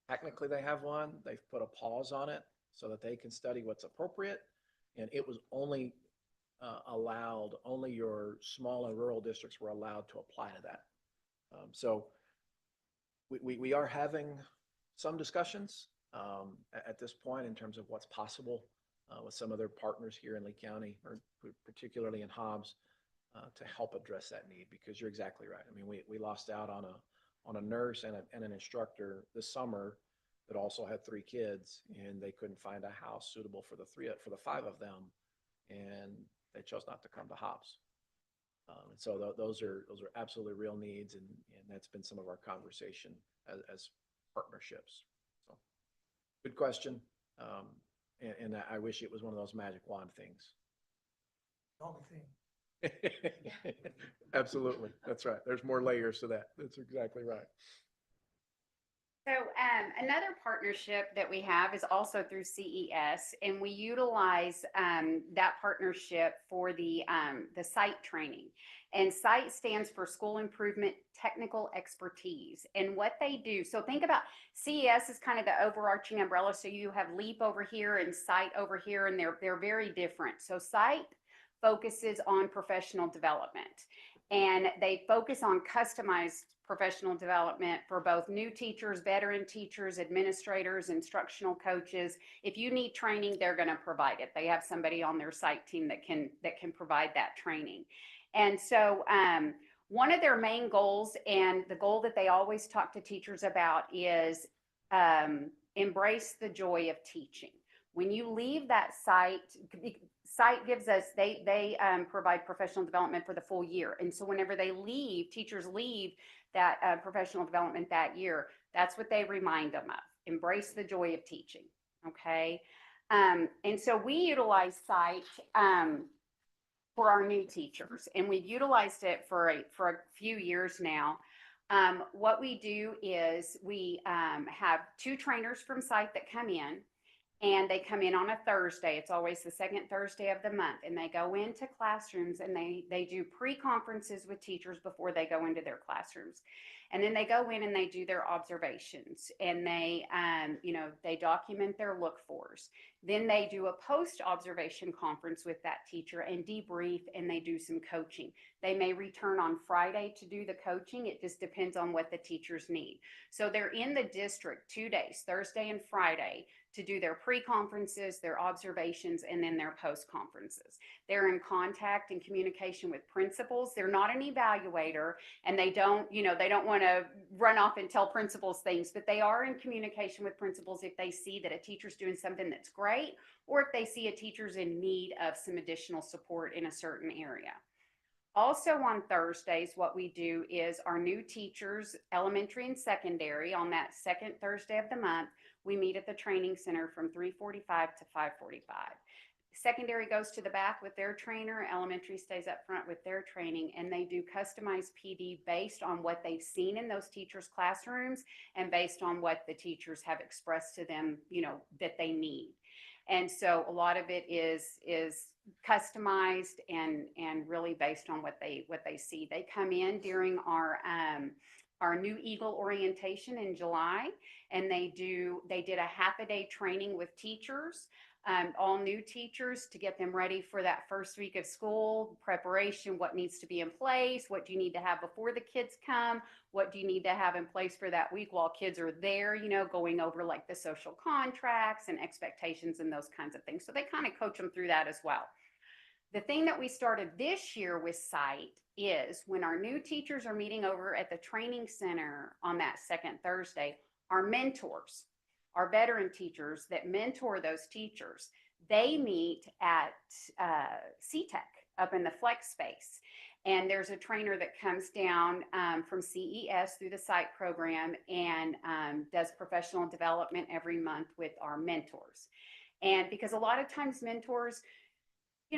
Technically, they have one. They've put a pause on it so that they can study what's appropriate. And it was only only your small and rural districts were allowed to apply to that. So we are having some discussions at this point in terms of what's possible with some other partners here in Lee County, or particularly in Hobbs, to help address that need, because you're exactly right. I mean, we lost out on a nurse and an instructor this summer that also had 3 kids, and they couldn't find a house suitable for the 5 of them, and they chose not to come to Hobbs. And so those are absolutely real needs, and that's been some of our conversation as partnerships. So good question. And I wish it was one of those magic wand things. The only thing. Absolutely. That's right. There's more layers to that. That's exactly right. So another partnership that we have is also through CES, and we utilize that partnership for the SITE training. And SITE stands for School Improvement Technical Expertise. And what they do, so think about CES is kind of the overarching umbrella. So you have LEAP over here and SITE over here, and they're very different. So SITE focuses on professional development, and they focus on customized professional development for both new teachers, veteran teachers, administrators, instructional coaches. If you need training, they're going to provide it. They have somebody on their SITE team that can provide that training. And so one of their main goals, and the goal that they always talk to teachers about, is embrace the joy of teaching. When you leave that site, site gives us, they provide professional development for the full year. And so whenever they leave, teachers leave that professional development that year, that's what they remind them of. Embrace the joy of teaching. Okay. And so we utilize site for our new teachers, and we've utilized it for a few years now. What we do is we have 2 trainers from site that come in, and they come in on a Thursday. It's always the second Thursday of the month, and they go into classrooms and they do pre-conferences with teachers before they go into their classrooms. And then they go in and they do their observations, and they, they document their look-fors. Then they do a post-observation conference with that teacher and debrief, and they do some coaching. They may return on Friday to do the coaching. It just depends on what the teachers need. So they're in the district 2 days, Thursday and Friday, to do their pre-conferences, their observations, and then their post-conferences. They're in contact and communication with principals. They're not an evaluator, and they don't want to run off and tell principals things, but they are in communication with principals if they see that a teacher's doing something that's great, or if they see a teacher's in need of some additional support in a certain area. Also on Thursdays, what we do is our new teachers, elementary and secondary, on that second Thursday of the month, we meet at the training center from 3:45 to 5:45. Secondary goes to the back with their trainer, elementary stays up front with their training, and they do customized PD based on what they've seen in those teachers' classrooms and based on what the teachers have expressed to them, that they need. And so a lot of it is customized and really based on what they see. They come in during our new Eagle orientation in July, and they did a half a day training with teachers, all new teachers, to get them ready for that first week of school preparation. What needs to be in place? What do you need to have before the kids come? What do you need to have in place for that week while kids are there, going over like the social contracts and expectations and those kinds of things. So they kind of coach them through that as well. The thing that we started this year with site is when our new teachers are meeting over at the training center on that second Thursday, our mentors, our veteran teachers that mentor those teachers, they meet at CTEC up in the flex space. And there's a trainer that comes down from CES through the site program and does professional development every month with our mentors. And because a lot of times mentors, they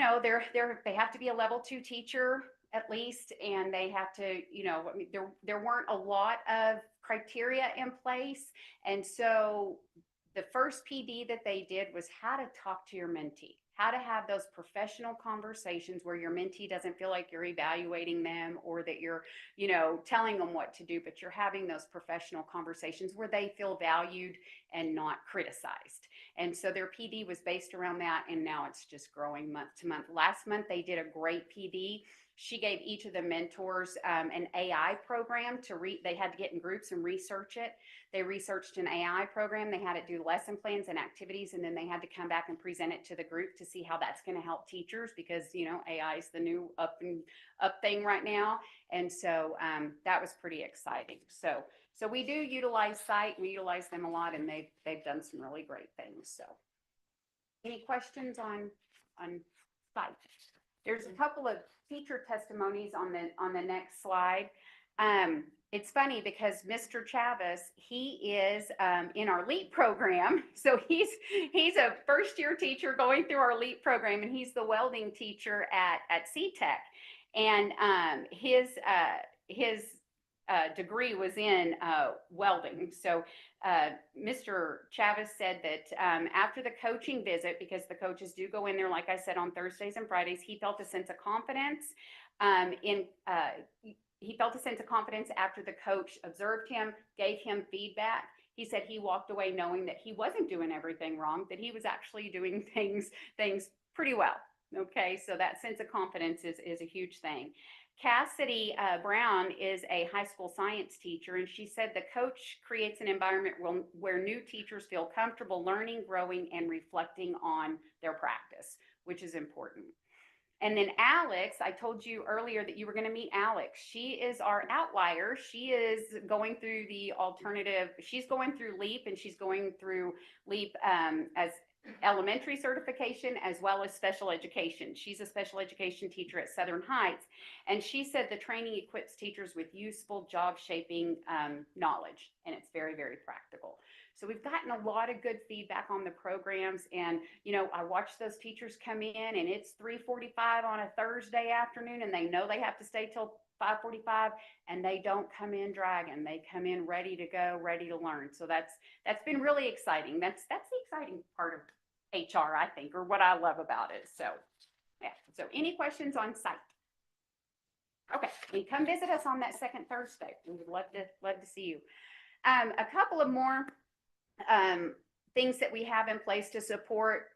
have to be a level 2 teacher at least, and they have to, there weren't a lot of criteria in place. And so the first PD that they did was how to talk to your mentee, how to have those professional conversations where your mentee doesn't feel like you're evaluating them or that you're, telling them what to do, but you're having those professional conversations where they feel valued and not criticized. And so their PD was based around that, and now it's just growing month to month. Last month, they did a great PD. She gave each of the mentors an AI program they had to get in groups and research it. They researched an AI program. They had it do lesson plans and activities, and then they had to come back and present it to the group to see how that's going to help teachers because, AI is the new up thing right now. And so that was pretty exciting. So we do utilize site. We utilize them a lot, and they've done some really great things. So any questions on site? There's a couple of teacher testimonies on the next slide. It's funny because Mr. Chavez, he is in our LEAP program. So he's a first-year teacher going through our LEAP program, and he's the welding teacher at CTEC. And his degree was in welding. So Mr. Chavez said that after the coaching visit, because the coaches do go in there, like I said, on Thursdays and Fridays, he felt a sense of confidence he felt a sense of confidence after the coach observed him, gave him feedback. He said he walked away knowing that he wasn't doing everything wrong, that he was actually doing things pretty well. Okay, so that sense of confidence is a huge thing. Cassidy Brown is a high school science teacher, and she said the coach creates an environment where new teachers feel comfortable learning, growing, and reflecting on their practice, which is important. And then Alex, I told you earlier that you were going to meet Alex. She is our outlier. She is going through the alternative. She's going through LEAP, and she's going through LEAP as elementary certification as well as special education. She's a special education teacher at Southern Heights, and she said the training equips teachers with useful job shaping knowledge, and it's very, very practical. So we've gotten a lot of good feedback on the programs, and I watch those teachers come in, and it's 3:45 on a Thursday afternoon, and they know they have to stay till 5:45, and they don't come in dragging. They come in ready to go, ready to learn. So that's been really exciting. That's the exciting part of HR, I think, or what I love about it. So yeah. So any questions on site? Okay, and come visit us on that second Thursday. We would love to see you. A couple of more things that we have in place to support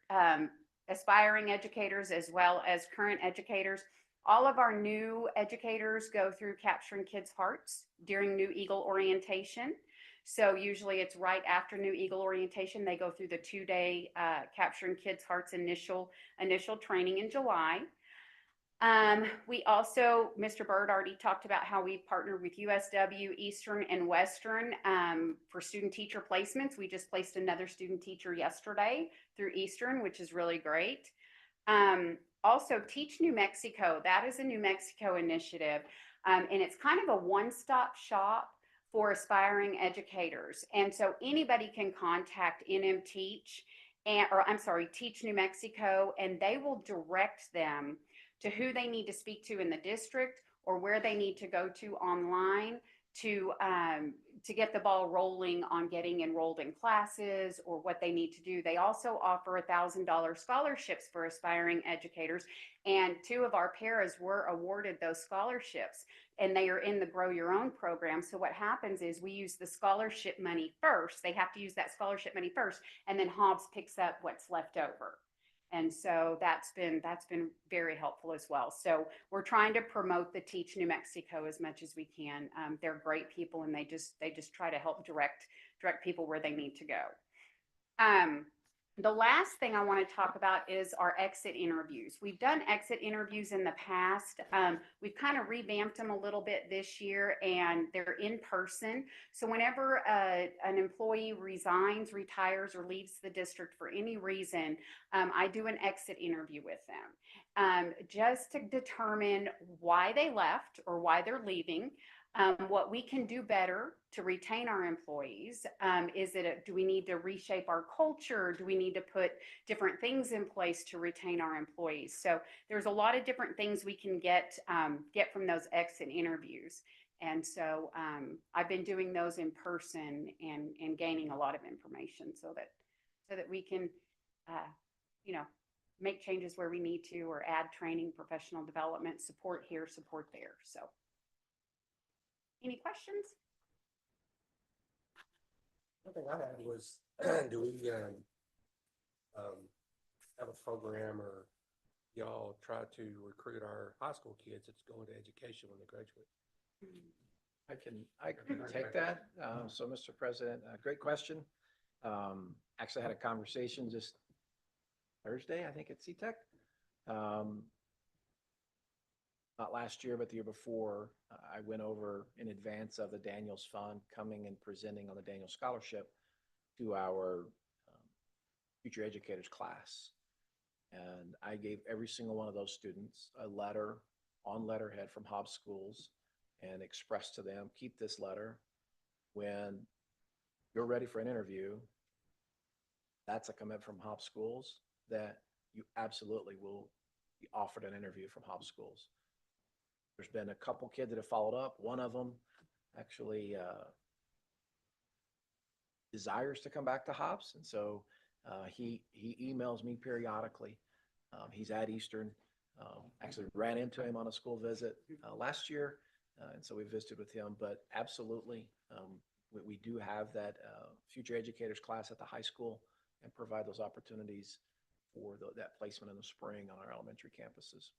aspiring educators as well as current educators. All of our new educators go through Capturing Kids' Hearts during New Eagle orientation. So usually it's right after New Eagle orientation. They go through the 2-day Capturing Kids' Hearts initial training in July. We also, Mr. Byrd already talked about how we partnered with USW, Eastern, and Western for student teacher placements. We just placed another student teacher yesterday through Eastern, which is really great. Also, Teach New Mexico. That is a New Mexico initiative, and it's kind of a one-stop shop for aspiring educators. And so anybody can contact NM Teach, Teach New Mexico, and they will direct them to who they need to speak to in the district or where they need to go to online to get the ball rolling on getting enrolled in classes or what they need to do. They also offer $1,000 scholarships for aspiring educators, and 2 of our paras were awarded those scholarships, and they are in the Grow Your Own program. So what happens is we use the scholarship money first. They have to use that scholarship money first, and then Hobbs picks up what's left over. And so that's been very helpful as well. So we're trying to promote the Teach New Mexico as much as we can. They're great people, and they just try to help direct people where they need to go. The last thing I want to talk about is our exit interviews. We've done exit interviews in the past. We've kind of revamped them a little bit this year, and they're in person. So whenever an employee resigns, retires, or leaves the district for any reason, I do an exit interview with them just to determine why they left or why they're leaving. What we can do better to retain our employees. Do we need to reshape our culture? Do we need to put different things in place to retain our employees? So there's a lot of different things we can get from those exit interviews. And so I've been doing those in person and gaining a lot of information so that we can, make changes where we need to, or add training, professional development, support here, support there. So. Any questions? One thing I had was, do we have a program, or y'all try to recruit our high school kids that's going to education when they graduate? I can take that. So, Mr. President, great question. Actually had a conversation just Thursday, I think, at CTEC. Not last year, but the year before, I went over in advance of the Daniels Fund coming and presenting on the Daniels Scholarship to our future educators class. And I gave every single one of those students a letter on letterhead from Hobbs Schools and expressed to them, keep this letter. When you're ready for an interview, that's a commitment from Hobbs Schools that you absolutely will be offered an interview from Hobbs Schools. There's been a couple kids that have followed up. One of them actually desires to come back to Hobbs. And so he emails me periodically. He's at Eastern. Actually ran into him on a school visit last year. And so we visited with him, but absolutely, we do have that future educators class at the high school and provide those opportunities for that placement in the spring on our elementary campuses.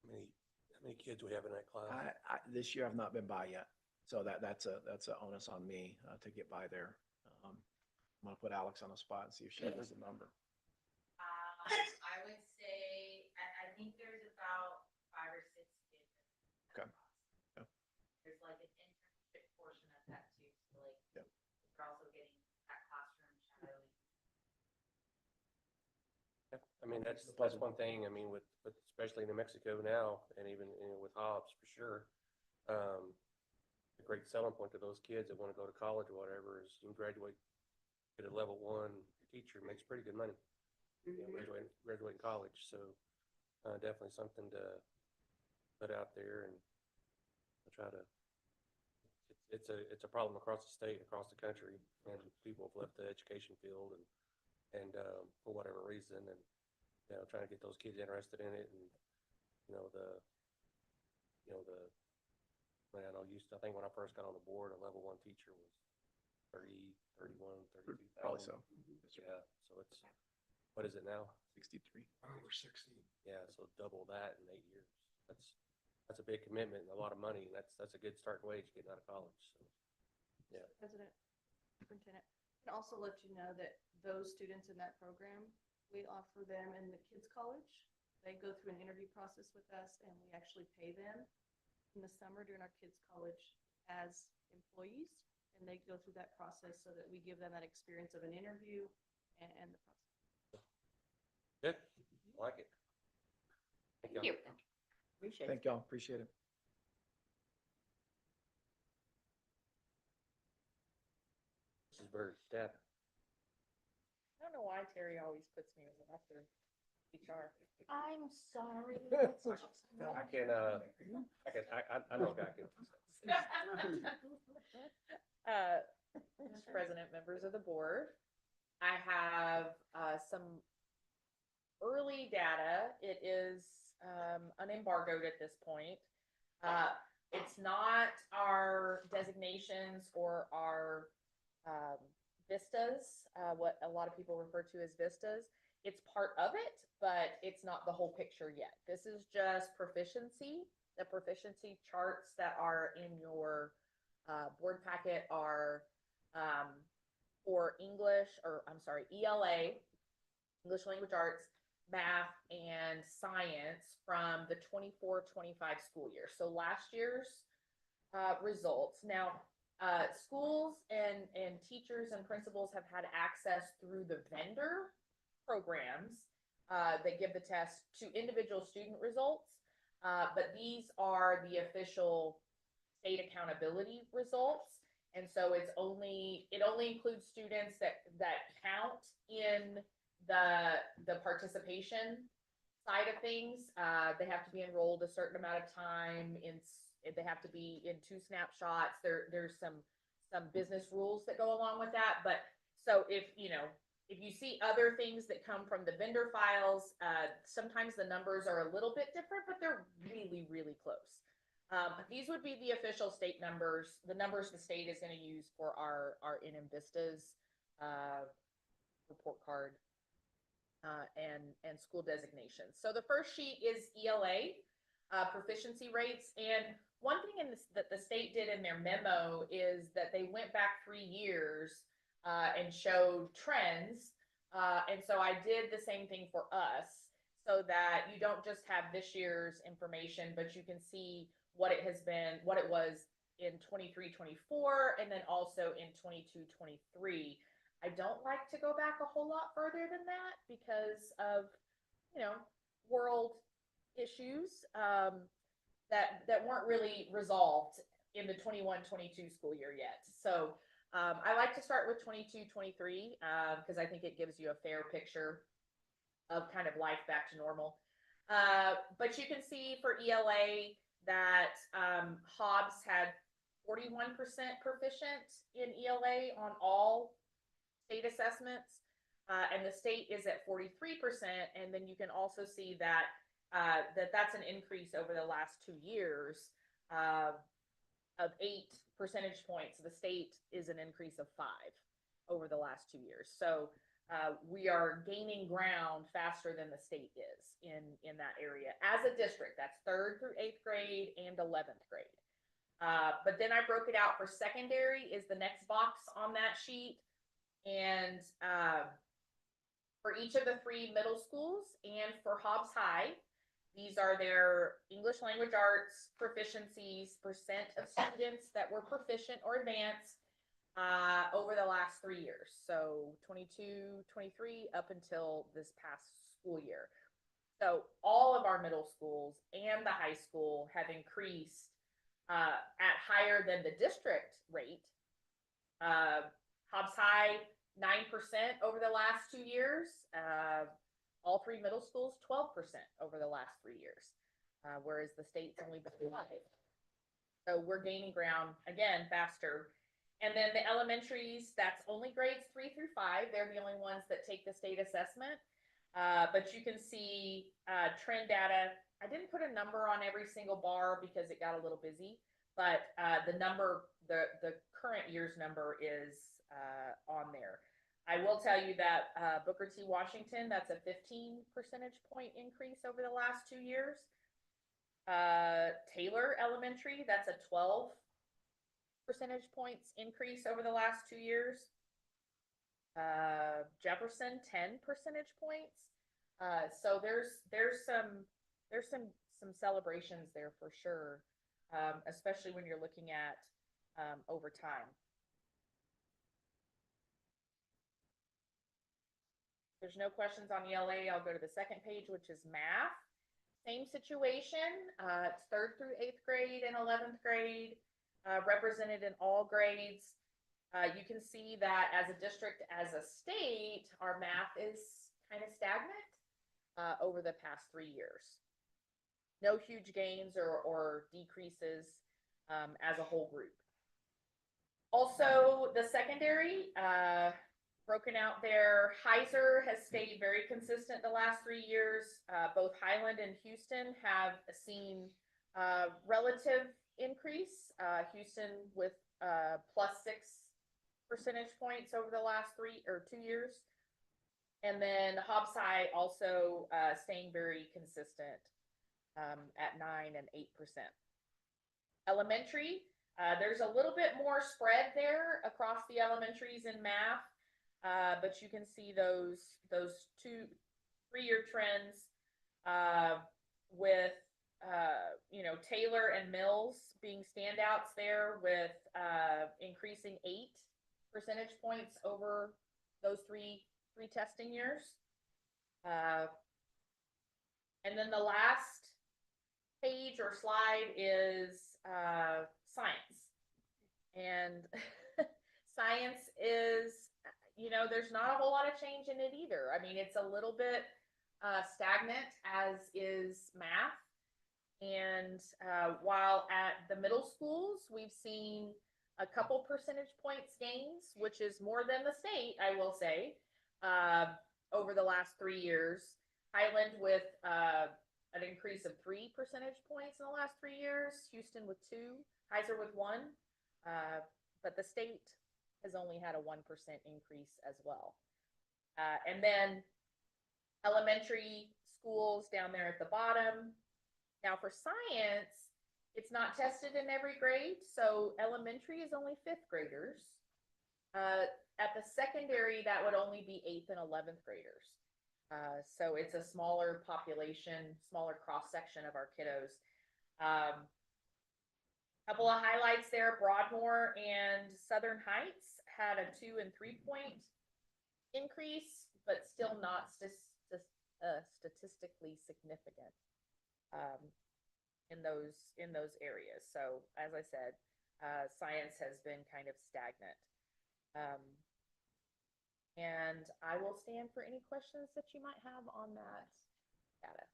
How many kids we have in that class? This year I've not been by yet. So that's a onus on me to get by there. I'm gonna put Alex on the spot and see if she has a number. I would say, I think there's about 5 or 6 kids. Okay. Yeah. There's like an internship portion of that too. So like, yeah. We're also getting that classroom shadowing. I mean, that's one thing, I mean, with especially New Mexico now, and even, with Hobbs, for sure. A great selling point to those kids that wanna go to college or whatever is you can graduate, get a level 1 teacher, makes pretty good money. Graduating college, so, definitely something to put out there and try to, it's a problem across the state, across the country, and people have left the education field and for whatever reason, and, trying to get those kids interested in it, and, I think when I first got on the board, a level 1 teacher was 30, 31, 32,000. Probably so. Yeah, so what is it now? 63. Over 60. Yeah, so double that in 8 years. That's a big commitment and a lot of money. That's a good starting wage getting out of college, so, yeah. President, Superintendent, and also let you know that those students in that program, we offer them in the kids' college. They go through an interview process with us, and we actually pay them in the summer during our kids' college as employees. And they go through that process so that we give them that experience of an interview and the process. Good, like it. Thank you. Appreciate it. Thank y'all, appreciate it. Mrs. Bird, Deb. I don't know why Terry always puts me after HR. I'm sorry. I know a guy can. Mr. President, members of the board, I have some early data. It is unembargoed at this point. It's not our designations or our vistas, what a lot of people refer to as vistas. It's part of it, but it's not the whole picture yet. This is just proficiency. The proficiency charts that are in your board packet are for English, or I'm sorry, ELA, English Language Arts, math, and science from the 24-25 school year. So last year's results. Now, schools and teachers and principals have had access through the vendor programs that give the test to individual student results, but these are the official state accountability results. And so it only includes students that count in the participation side of things. They have to be enrolled a certain amount of time they have to be in 2 snapshots. There's some business rules that go along with that. But so if you see other things that come from the vendor files, sometimes the numbers are a little bit different, but they're really, really close. These would be the official state numbers, the numbers the state is going to use for our NM Vistas report card and school designations. So the first sheet is ELA proficiency rates. And one thing that the state did in their memo is that they went back 3 years and showed trends. And so I did the same thing for us so that you don't just have this year's information, but you can see what it has been, what it was in 23-24, and then also in 22-23. I don't like to go back a whole lot further than that because of, world issues that weren't really resolved in the 21-22 school year yet. So I like to start with 22-23 because I think it gives you a fair picture of kind of life back to normal. But you can see for ELA that Hobbs had 41% proficient in ELA on all state assessments, and the state is at 43%. And then you can also see that that's an increase over the last 2 years of 8 percentage points. The state is an increase of 5 over the last 2 years. So we are gaining ground faster than the state is in that area as a district. That's 3rd through 8th grade and 11th grade. But then I broke it out for secondary is the next box on that sheet. And for each of the 3 middle schools and for Hobbs High, these are their English Language Arts proficiencies, percent of students that were proficient or advanced over the last 3 years. So 22-23 up until this past school year. So all of our middle schools and the high school have increased at higher than the district rate. Hobbs High, 9% over the last 2 years. All three middle schools, 12% over the last 3 years, whereas the state's only been 5. So we're gaining ground again faster. And then the elementaries, that's only grades 3 through 5. They're the only ones that take the state assessment. But you can see trend data. I didn't put a number on every single bar because it got a little busy, but the current year's number is on there. I will tell you that Booker T. Washington, that's a 15 percentage point increase over the last 2 years. Taylor Elementary, that's a 12 percentage points increase over the last 2 years. Jefferson, 10 percentage points. So there's some celebrations there for sure, especially when you're looking at over time. There's no questions on ELA. I'll go to the second page, which is math. Same situation. It's 3rd through 8th grade and 11th grade, represented in all grades. You can see that as a district, as a state, our math is kind of stagnant over the past 3 years. No huge gains or decreases as a whole group. Also, the secondary, broken out there, Heiser has stayed very consistent the last 3 years. Both Highland and Houston have seen relative increase. Houston with +6 percentage points over the last 2 years. And then Hobbs High also staying very consistent at 9 and 8%. Elementary, there's a little bit more spread there across the elementaries in math, but you can see those 2-3-year trends with Taylor and Mills being standouts there with increasing 8 percentage points over those three testing years. And then the last page or slide is science. And science is, there's not a whole lot of change in it either. I mean, it's a little bit stagnant, as is math. And while at the middle schools, we've seen a couple percentage points gains, which is more than the state, I will say, over the last 3 years. Highland with an increase of 3 percentage points in the last 3 years. Houston with 2, Heiser with 1, but the state has only had a 1% increase as well. And then elementary schools down there at the bottom. Now for science, it's not tested in every grade, so elementary is only 5th graders. At the secondary, that would only be 8th and 11th graders. So it's a smaller population, smaller cross-section of our kiddos. Couple of highlights there, Broadmoor and Southern Heights had a 2 and 3 point increase, but still not statistically significant in those areas. So as I said, science has been kind of stagnant. And I will stand for any questions that you might have on that data.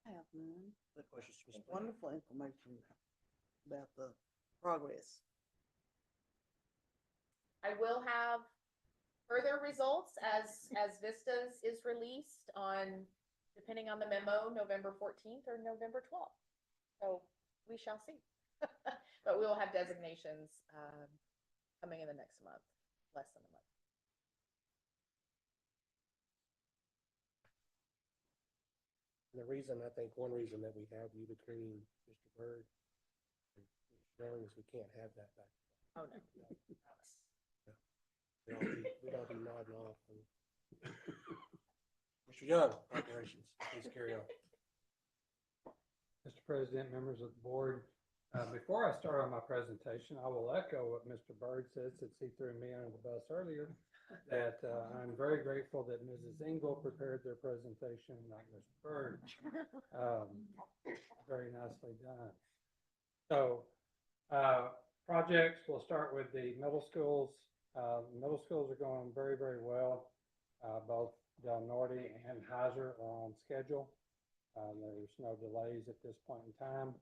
I have none. Good questions, Mr. President. Wonderful information about the progress. I will have further results as Vistas is released on, depending on the memo, November 14th or November 12th. So we shall see. But we will have designations coming in the next month, less than a month. And one reason that we have you between Mr. Byrd and Mr. Young is we can't have that back. Oh, no. We'd all be nodding off. Mr. Young, operations, please carry on. Mr. President, members of the board, before I start on my presentation, I will echo what Mr. Byrd said since he threw me under the bus earlier. that I'm very grateful that Mrs. Engel prepared their presentation, like Mr. Byrd. Very nicely done. So, projects, we'll start with the middle schools. Middle schools are going very, very well. Both Del Norte and Heiser are on schedule. There's no delays at this point in time.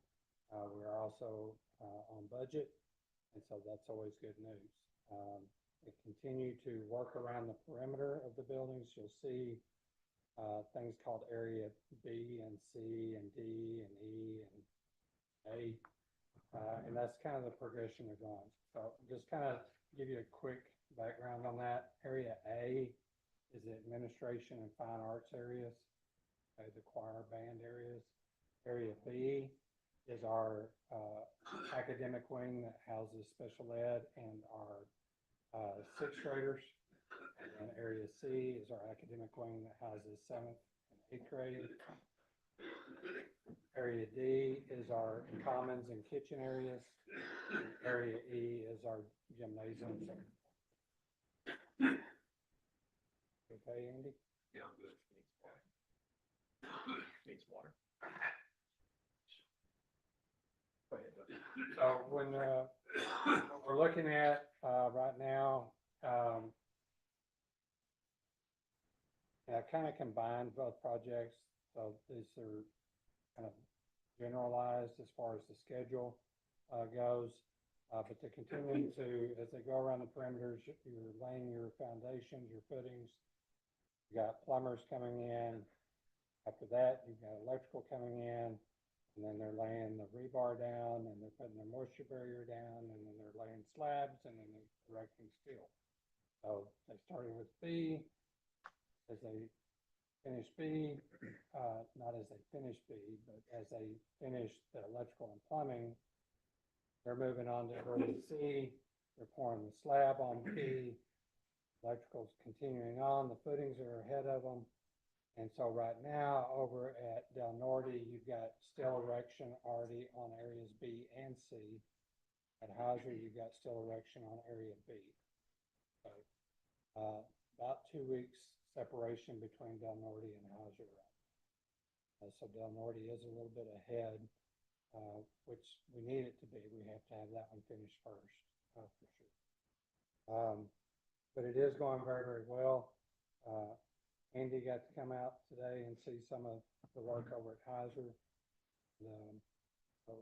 We're also on budget, and so that's always good news. We continue to work around the perimeter of the buildings. You'll see things called Area B and C and D and E and A. And that's kind of the progression they're going. So just kind of give you a quick background on that. Area A is the administration and fine arts areas, the choir band areas. Area B is our academic wing that houses special ed and our sixth graders. And Area C is our academic wing that houses seventh and eighth grade. Area D is our commons and kitchen areas. Area E is our gymnasium. Okay, Andy? Yeah, I'm good. Needs water. Go ahead. So when we're looking at right now, I kind of combined both projects. So these are kind of generalized as far as the schedule goes. But they're continuing to, as they go around the perimeters, you're laying your foundations, your footings. You got plumbers coming in. After that, you've got electrical coming in, and then they're laying the rebar down, and they're putting the moisture barrier down, and then they're laying slabs, and then they're erecting steel. So they started with B. As they finish B, not as they finish B, but as they finish the electrical and plumbing, they're moving on to area C. They're pouring the slab on B. Electrical's continuing on. The footings are ahead of them. And so right now over at Del Norte, you've got steel erection already on areas B and C. At Heiser, you've got steel erection on area B. So about 2 weeks separation between Del Norte and Heiser. So Del Norte is a little bit ahead, which we need it to be. We have to have that one finished first, for sure. But it is going very, very well. Andy got to come out today and see some of the work over at Heiser. So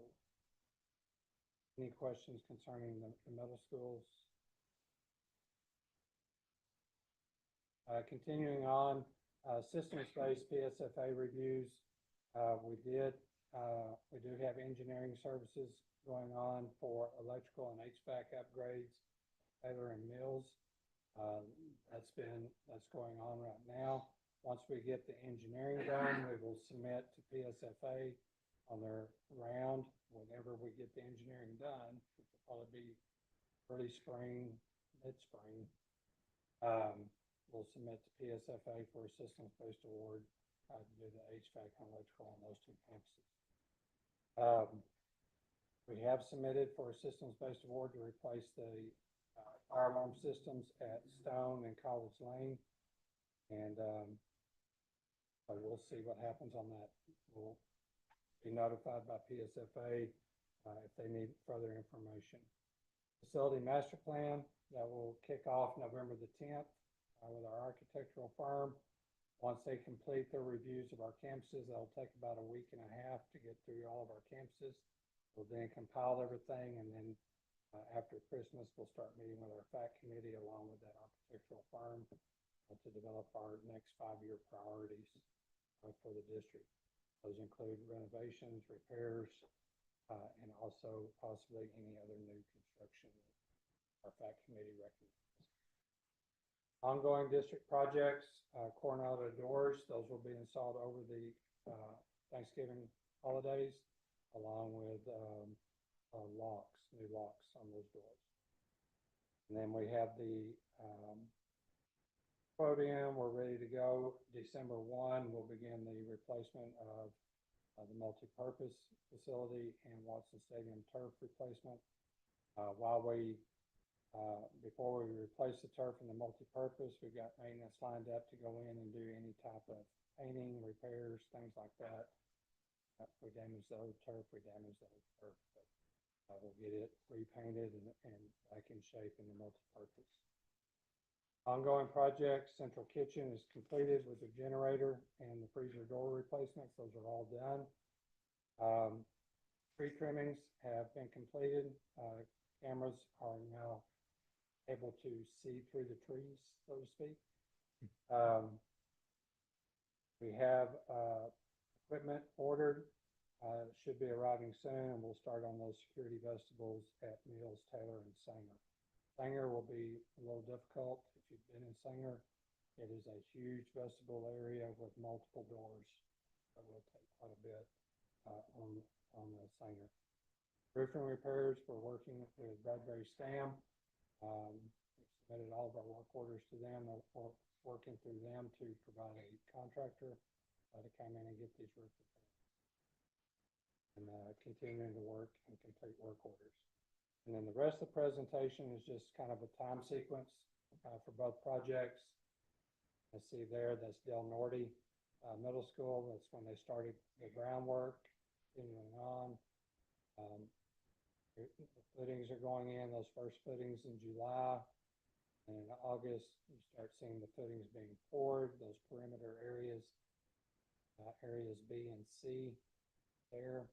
any questions concerning the middle schools? Continuing on, systems-based PSFA reviews. We do have engineering services going on for electrical and HVAC upgrades, Taylor and Mills. That's going on right now. Once we get the engineering done, we will submit to PSFA on their round. Whenever we get the engineering done, which will probably be early spring, mid-spring, we'll submit to PSFA for a systems-based award to do the HVAC and electrical on those two campuses. We have submitted for a systems-based award to replace the fire alarm systems at Stone and College Lane. And so we'll see what happens on that. We'll be notified by PSFA if they need further information. Facility master plan that will kick off November the 10th with our architectural firm. Once they complete their reviews of our campuses, that'll take about a week and a half to get through all of our campuses. We'll then compile everything, and then after Christmas, we'll start meeting with our FAC committee along with that architectural firm to develop our next 5-year priorities for the district. Those include renovations, repairs, and also possibly any other new construction our FAC committee recommends. Ongoing district projects, Coronado doors, those will be installed over the Thanksgiving holidays, along with locks, new locks on those doors. And then we have the podium, we're ready to go. December 1, we'll begin the replacement of the multi-purpose facility and Watson Stadium turf replacement. While we Before we replace the turf in the multipurpose, we've got maintenance lined up to go in and do any type of painting, repairs, things like that. If we damage the old turf, we damage the old turf, but we'll get it repainted and back in shape in the multipurpose. Ongoing projects, central kitchen is completed with the generator and the freezer door replacements. Those are all done. Tree trimmings have been completed. Cameras are now able to see through the trees, so to speak. We have equipment ordered, should be arriving soon, and we'll start on those security vestibules at Mills, Taylor, and Sanger. Sanger will be a little difficult. If you've been in Sanger, it is a huge vestibule area with multiple doors. That will take quite a bit on the Sanger. Roofing repairs, we're working with Bradbury Stam. We submitted all of our work orders to them. We're working through them to provide a contractor to come in and get these roof repairs. And continuing to work and complete work orders. And then the rest of the presentation is just kind of a time sequence for both projects. I see there, that's Del Norte Middle School. That's when they started the groundwork, continuing on. The footings are going in, those first footings in July. And in August, you start seeing the footings being poured, those perimeter areas, areas B and C there.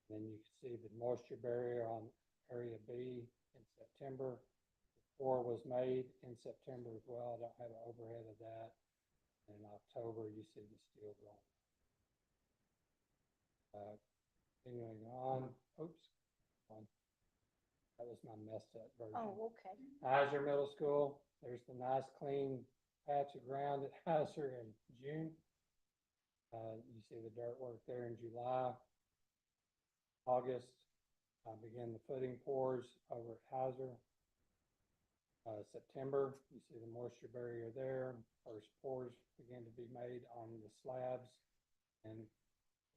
Then you can see the moisture barrier on area B in September. The pour was made in September as well. I don't have an overhead of that. And in October, you see the steel going. Continuing on, oops, that was my messed up version. Oh, okay. Heiser Middle School, there's the nice clean patch of ground at Heiser in June. You see the dirt work there in July. August, begin the footing pours over at Heiser. September, you see the moisture barrier there. First pours begin to be made on the slabs. And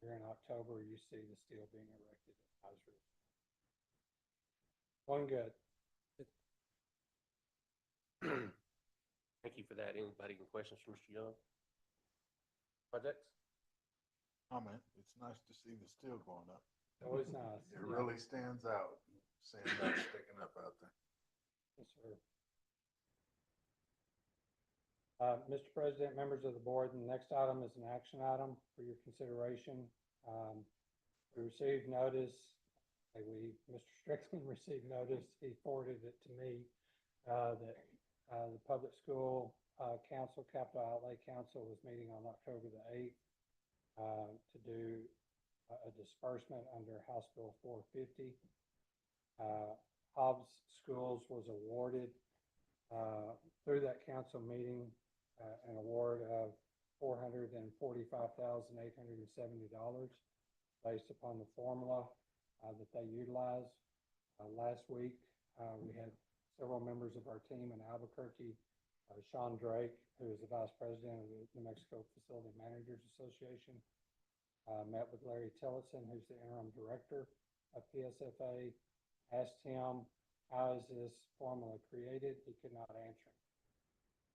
here in October, you see the steel being erected at Heiser. Going good. Thank you for that. Anybody any questions for Mr. Young? Projects? Comment, it's nice to see the steel going up. Always nice. It really stands out, seeing that sticking up out there. Yes, sir. Mr. President, members of the board, the next item is an action item for your consideration. We received notice, Mr. Strickland received notice, he forwarded it to me, that the Public School Council, Capital Outlay Council was meeting on October the 8th to do a disbursement under House Bill 450. Hobbs Schools was awarded through that council meeting an award of $445,870 based upon the formula that they utilized. Last week, we had several members of our team in Albuquerque. Sean Drake, who is the Vice President of the New Mexico Facility Managers Association, met with Larry Tillotson, who's the interim director of PSFA, asked him, how is this formula created? He could not answer.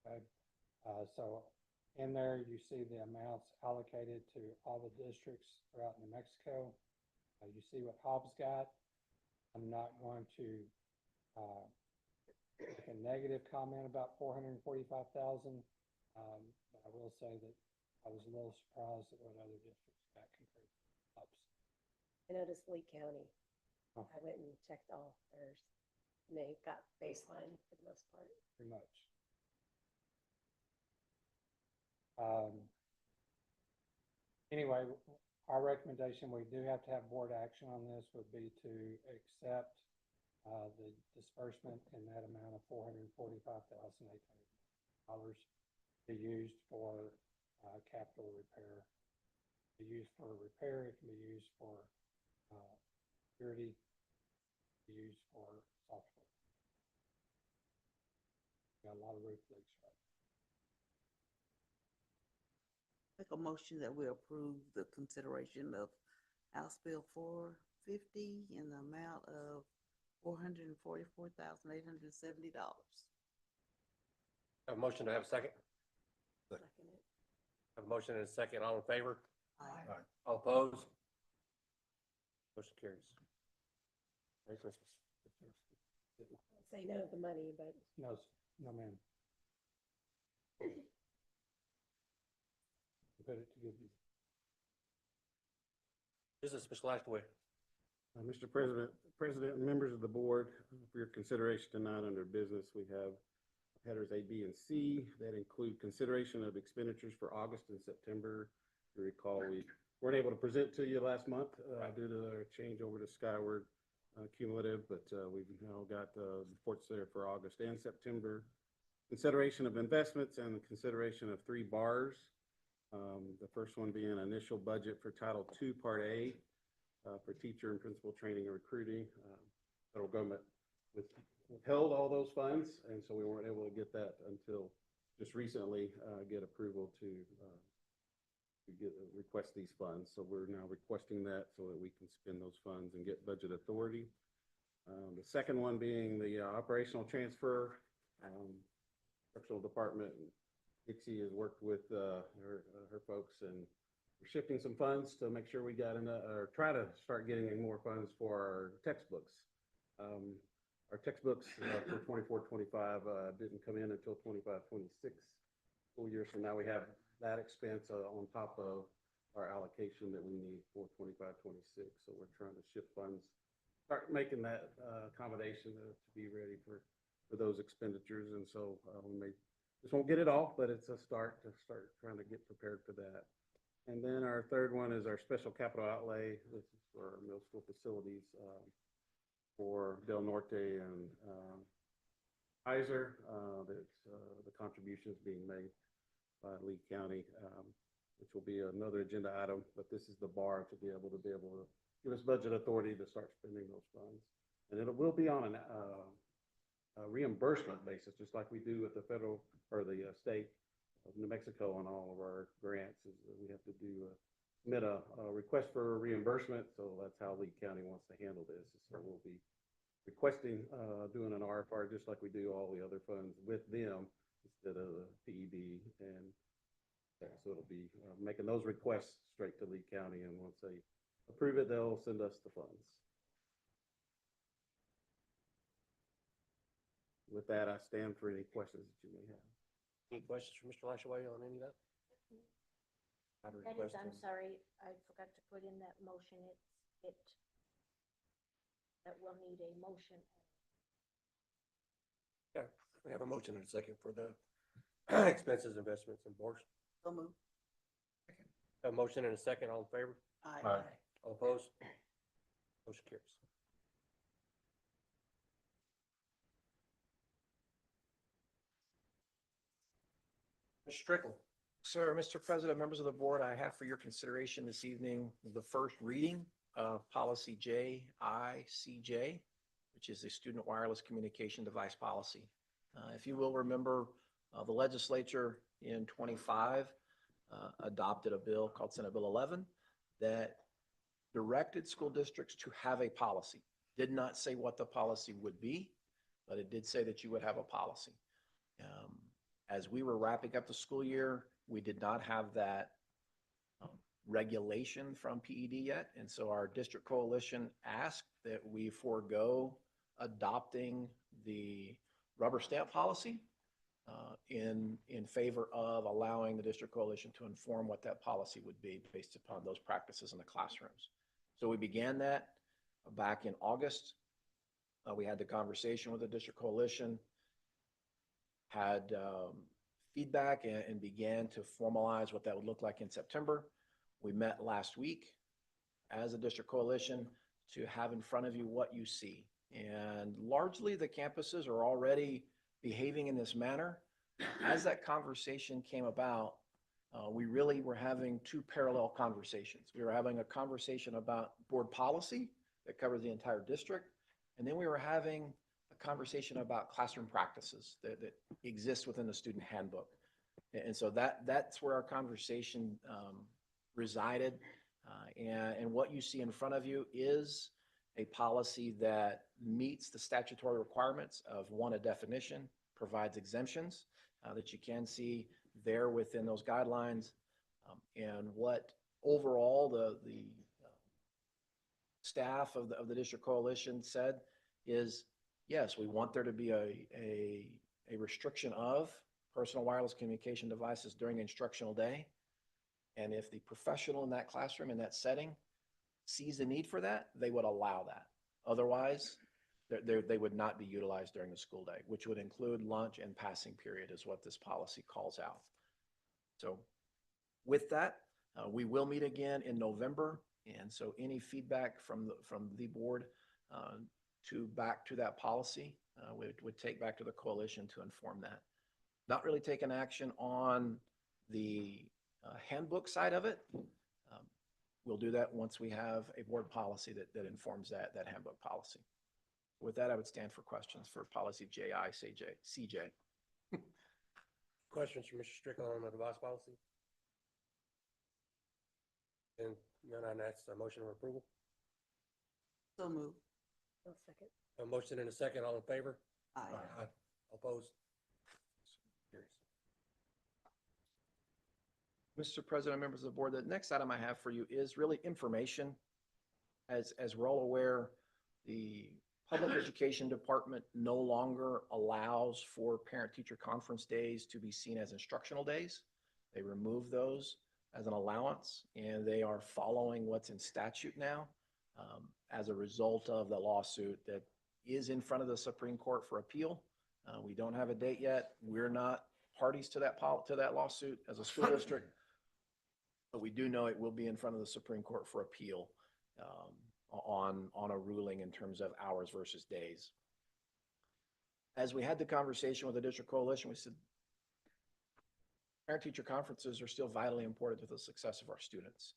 Okay. So in there, you see the amounts allocated to all the districts throughout New Mexico. You see what Hobbs got. I'm not going to make a negative comment about $445,000, but I will say that I was a little surprised at what other districts got compared to Hobbs. I noticed Lee County. I went and checked all theirs, and they got baseline for the most part. Pretty much. Anyway, our recommendation, we do have to have board action on this, would be to accept the disbursement in that amount of $445,800 to be used for capital repair. It can be used for repair, it can be used for security, it can be used for software. Got a lot of roof leaks right now. Make a motion that we approve the consideration of House Bill 450 in the amount of $444,870. Have a motion to have a second? Have a motion and a second. All in favor? Aye. All opposed? Motion carries. Merry Christmas. Say no to the money, but No, no, ma'am. Put it to give you. Business, Mr. Lashaway. Mr. President, and members of the board, for your consideration tonight under business, we have headers A, B, and C that include consideration of expenditures for August and September. You recall, we weren't able to present to you last month due to our change over to Skyward cumulative, but we've now got reports there for August and September. Consideration of investments and the consideration of 3 bars. The first one being initial budget for Title II, Part A, for teacher and principal training and recruiting. Federal government withheld all those funds, and so we weren't able to get that until just recently, get approval to request these funds. So we're now requesting that so that we can spend those funds and get budget authority. The second one being the operational transfer. Instructional department, Dixie has worked with her folks, and we're shifting some funds to make sure we got enough, or try to start getting more funds for our textbooks. Our textbooks for 24-25 didn't come in until 25-26 school year, so now we have that expense on top of our allocation that we need for 25-26. So we're trying to shift funds, start making that accommodation to be ready for those expenditures. And so we just won't get it all, but it's a start to start trying to get prepared for that. And then our third one is our special capital outlay. This is for our middle school facilities for Del Norte and Heiser. That's the contributions being made by Lee County, which will be another agenda item, but this is the bar to be able to give us budget authority to start spending those funds. And it will be on a reimbursement basis, just like we do with the federal or the state of New Mexico on all of our grants. Is that we have to submit a request for reimbursement. So that's how Lee County wants to handle this. So we'll be requesting doing an RFR just like we do all the other funds with them instead of the PED. And so it'll be making those requests straight to Lee County, and once they approve it, they'll send us the funds. With that, I stand for any questions that you may have. Any questions for Mr. Lashaway on any of that? That is, I'm sorry, I forgot to put in that motion. That will need a motion. Okay, we have a motion and a second for the expenses, investments, and boards. So moved. A motion and a second. All in favor? Aye. All opposed? Motion carries. Mr. Strickland. Sir, Mr. President, members of the board, I have for your consideration this evening the first reading of policy JICJ, which is the Student Wireless Communication Device Policy. If you will remember, the legislature in 25 adopted a bill called Senate Bill 11 that directed school districts to have a policy. Did not say what the policy would be, but it did say that you would have a policy. As we were wrapping up the school year, we did not have that regulation from PED yet. And so our district coalition asked that we forego adopting the rubber stamp policy in favor of allowing the district coalition to inform what that policy would be based upon those practices in the classrooms. So we began that back in August. We had the conversation with the district coalition, had feedback, and began to formalize what that would look like in September. We met last week as a district coalition to have in front of you what you see. And largely the campuses are already behaving in this manner. As that conversation came about, we really were having two parallel conversations. We were having a conversation about board policy that covers the entire district. And then we were having a conversation about classroom practices that exist within the student handbook. And so that's where our conversation resided. And what you see in front of you is a policy that meets the statutory requirements of, one, a definition, provides exemptions that you can see there within those guidelines. And what overall the staff of the district coalition said is, yes, we want there to be a restriction of personal wireless communication devices during instructional day. And if the professional in that classroom, in that setting, sees the need for that, they would allow that. Otherwise, they would not be utilized during the school day, which would include lunch and passing period is what this policy calls out. So with that, we will meet again in November. And so any feedback from the board back to that policy would take back to the coalition to inform that. Not really taking action on the handbook side of it. We'll do that once we have a board policy that informs that handbook policy. With that, I would stand for questions for policy JI, CJ. Questions from Mr. Strickland on the device policy? And none, that's a motion of approval. So move. I'll second. A motion and a second, all in favor? Aye. All opposed? Carries. Mr. President, members of the board, the next item I have for you is really information. As we're all aware, the Public Education Department no longer allows for parent-teacher conference days to be seen as instructional days. They removed those as an allowance, and they are following what's in statute now as a result of the lawsuit that is in front of the Supreme Court for appeal. We don't have a date yet. We're not parties to that lawsuit as a school district, but we do know it will be in front of the Supreme Court for appeal on a ruling in terms of hours versus days. As we had the conversation with the district coalition, we said, parent-teacher conferences are still vitally important to the success of our students.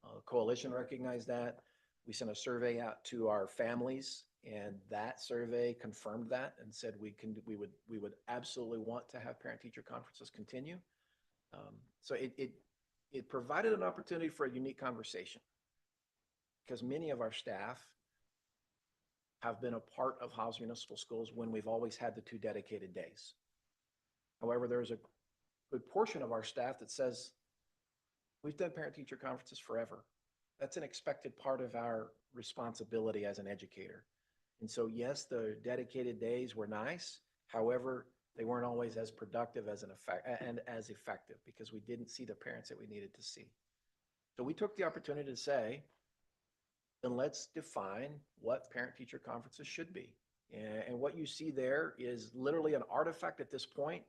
The coalition recognized that. We sent a survey out to our families, and that survey confirmed that and said we would absolutely want to have parent-teacher conferences continue. So it provided an opportunity for a unique conversation, because many of our staff have been a part of Howes Municipal Schools when we've always had the 2 dedicated days. However, there's a good portion of our staff that says, we've done parent-teacher conferences forever. That's an expected part of our responsibility as an educator. And so, yes, the dedicated days were nice. However, they weren't always as productive as as effective, because we didn't see the parents that we needed to see. So we took the opportunity to say, then let's define what parent-teacher conferences should be. And what you see there is literally an artifact at this point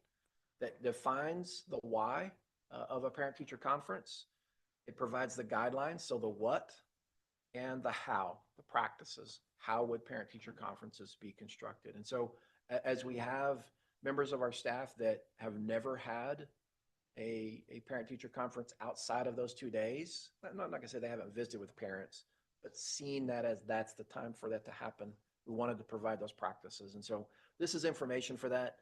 that defines the why of a parent-teacher conference. It provides the guidelines, so the what and the how, the practices. How would parent-teacher conferences be constructed? And so as we have members of our staff that have never had a parent-teacher conference outside of those 2 days, not like I said, they haven't visited with parents, but seeing that as that's the time for that to happen, we wanted to provide those practices. And so this is information for that.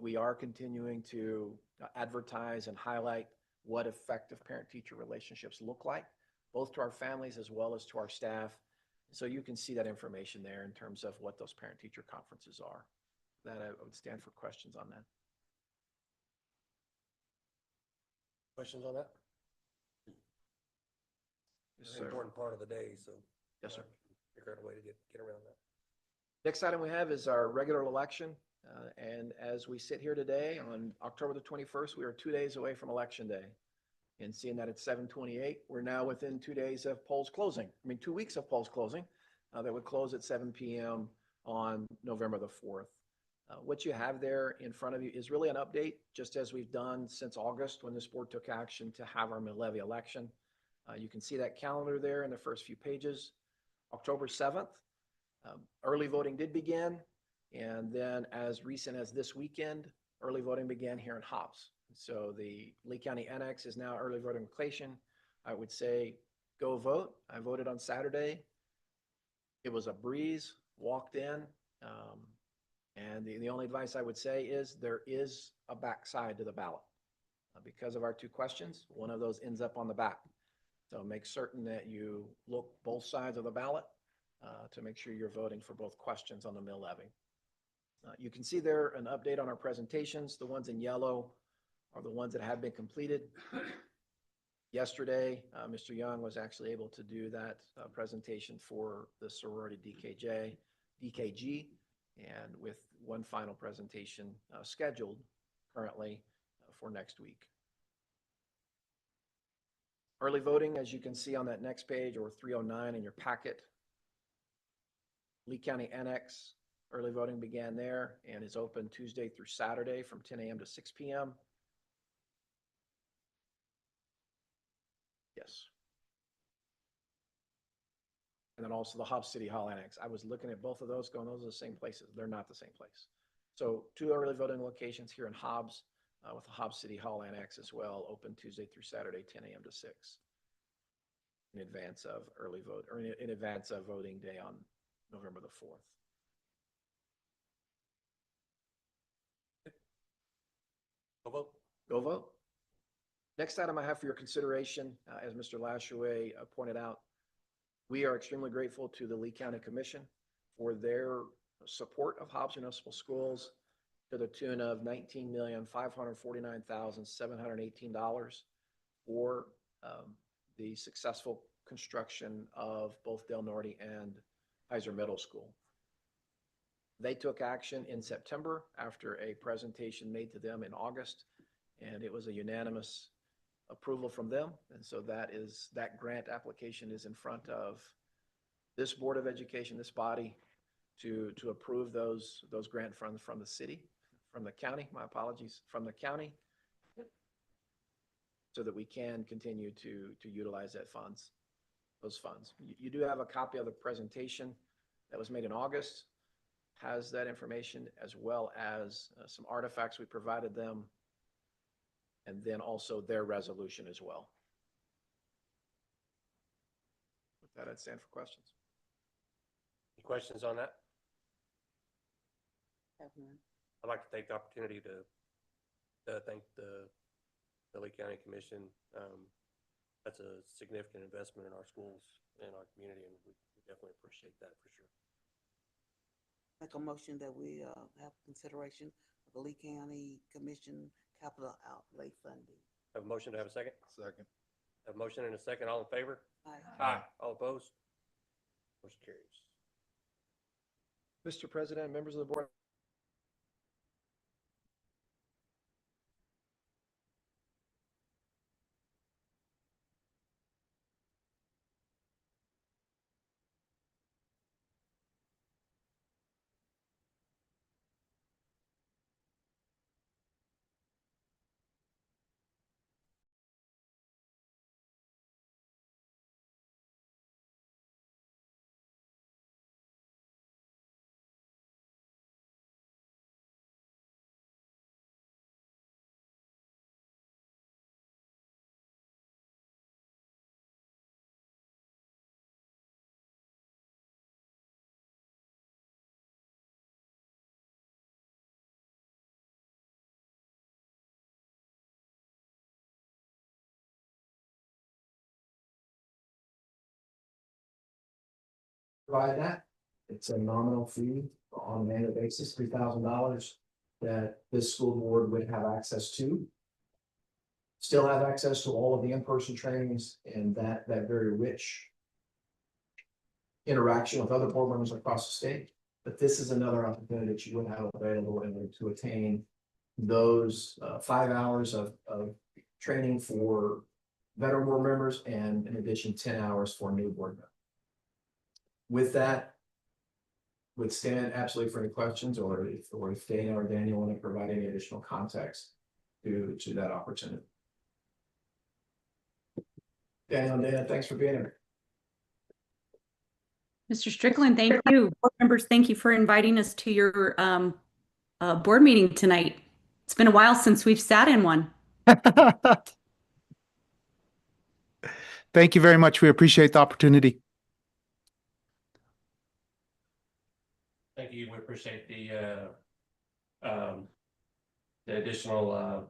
We are continuing to advertise and highlight what effective parent-teacher relationships look like, both to our families as well as to our staff. So you can see that information there in terms of what those parent-teacher conferences are. That I would stand for questions on that. Questions on that? Yes, It's sir. an important part of the day, so. Yes, sir. Figure out a way to get around that. Next item we have is our regular election. And as we sit here today on October the 21st, we are 2 days away from Election Day. And seeing that it's 7:28, we're now within 2 days of polls closing. 2 weeks of polls closing that would close at 7 p.m. on November the 4th. What you have there in front of you is really an update, just as we've done since August when this board took action to have our mid-levy election. You can see that calendar there in the first few pages. October 7th, early voting did begin. And then as recent as this weekend, early voting began here in Hobbs. So the Lee County Annex is now early voting location. I would say go vote. I voted on Saturday. It was a breeze, walked in. And the only advice I would say is there is a backside to the ballot. Because of our 2 questions, one of those ends up on the back. So make certain that you look both sides of the ballot to make sure you're voting for both questions on the mill levy. You can see there an update on our presentations. The ones in yellow are the ones that have been completed. Yesterday, Mr. Young was actually able to do that presentation for the sorority DKG, and with one final presentation scheduled currently for next week. Early voting, as you can see on that next page, or 309 in your packet. Lee County Annex, early voting began there and is open Tuesday through Saturday from 10 a.m. to 6 p.m. Yes. And then also the Hobbs City Hall Annex. I was looking at both of those going, those are the same places. They're not the same place. So 2 early voting locations here in Hobbs with the Hobbs City Hall Annex as well, open Tuesday through Saturday, 10 a.m. to 6 in advance of early vote, or in advance of voting day on November the 4th. Go vote. Go vote. Next item I have for your consideration, as Mr. Lashaway pointed out, we are extremely grateful to the Lee County Commission for their support of Hobbs Municipal Schools to the tune of $19,549,718 for the successful construction of both Del Norte and Heiser Middle School. They took action in September after a presentation made to them in August, and it was a unanimous approval from them. And so that grant application is in front of this Board of Education, this body, to approve those grant funds from the city, from the county, my apologies, from the county, so that we can continue to utilize those funds. You do have a copy of the presentation that was made in August, has that information, as well as some artifacts we provided them, and then also their resolution as well. With that, I'd stand for questions. Any questions on that? Have none. I'd like to take the opportunity to thank the Lee County Commission. That's a significant investment in our schools and our community, and we definitely appreciate that for sure. Make a motion that we have consideration of the Lee County Commission capital outlay funding. Have a motion to have a second? Second. Have a motion and a second. All in favor? Aye. Aye. All opposed? Motion carries. Mr. President, members of the board, provide that. It's a nominal fee on an annual basis, $3,000 that this school board would have access to. Still have access to all of the in-person trainings and that very rich interaction with other board members across the state. But this is another opportunity that you would have available in order to attain those 5 hours of training for veteran board members, and in addition, 10 hours for new board members. With that, would stand absolutely for any questions, or if Dana or Daniel want to provide any additional context to that opportunity. Daniel and Dana, thanks for being here. Mr. Strickland, thank you. Board members, thank you for inviting us to your board meeting tonight. It's been a while since we've sat in one. Thank you very much. We appreciate the opportunity. Thank you. We appreciate the additional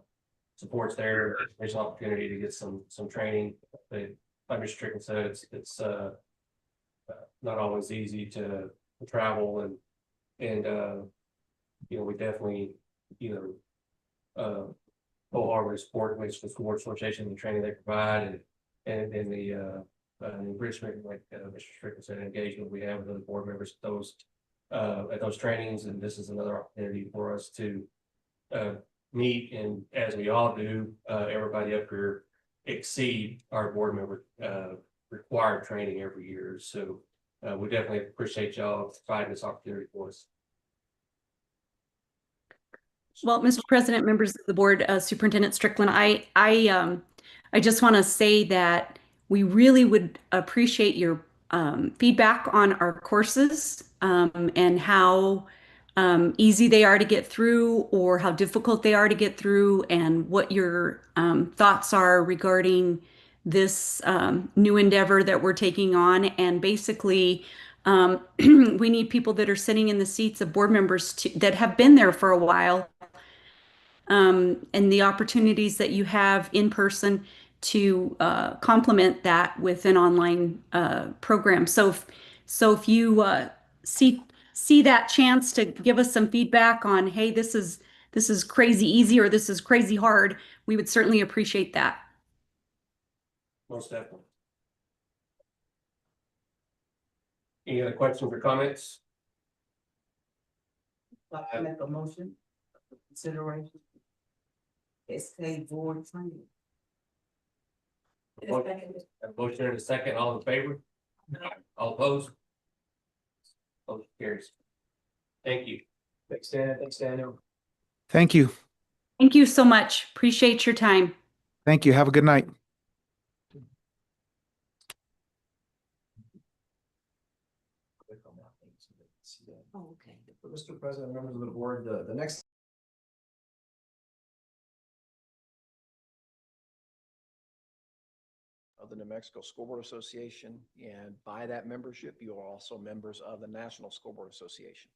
supports there. There's an opportunity to get some training. Like Mr. Strickland said, it's not always easy to travel and, we definitely, wholeheartedly support Michigan School Board Association, the training they provide and the, enrichment, like, Mr. Strickland said, engagement we have with other board members, at those trainings, and this is another opportunity for us to, meet, and as we all do, everybody up here exceed our board member, required training every year, so, we definitely appreciate y'all providing this opportunity for us. Well, Mr. President, members of the board, Superintendent Strickland, I just want to say that we really would appreciate your feedback on our courses and how easy they are to get through or how difficult they are to get through, and what your thoughts are regarding this new endeavor that we're taking on. And basically, we need people that are sitting in the seats of board members that have been there for a while, and the opportunities that you have in person to complement that with an online program. So if you see that chance to give us some feedback on, hey, this is crazy easy or this is crazy hard, we would certainly appreciate that. Most definitely. Any other questions or comments? I make a motion for consideration. SK board training. A motion and a second, all in favor? All opposed? Motion carries. Thank you. Thanks, Dan. Thanks, Daniel. Thank you. Thank you so much. Appreciate your time. Thank you. Have a good night. Oh, okay. Mr. President, members of the board, the next Of the New Mexico School Board Association, and by that membership, you are also members of the National School Board Association.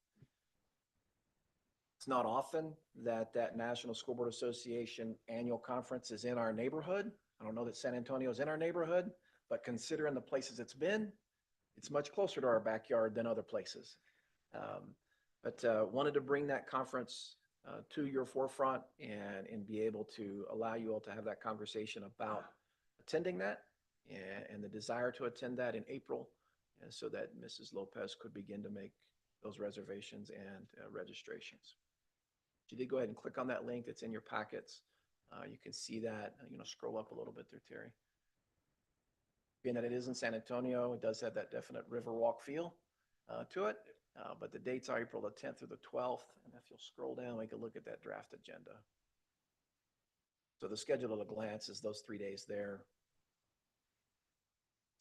It's not often that National School Board Association annual conference is in our neighborhood. I don't know that San Antonio is in our neighborhood, but considering the places it's been, it's much closer to our backyard than other places. But wanted to bring that conference to your forefront and be able to allow you all to have that conversation about attending that and the desire to attend that in April, and so that Mrs. Lopez could begin to make those reservations and registrations. You did go ahead and click on that link that's in your packets. You can see that, scroll up a little bit there, Terry. Being that it is in San Antonio, it does have that definite Riverwalk feel to it, but the dates are April the 10th through the 12th, and if you'll scroll down, we can look at that draft agenda. So the schedule at a glance is those 3 days there.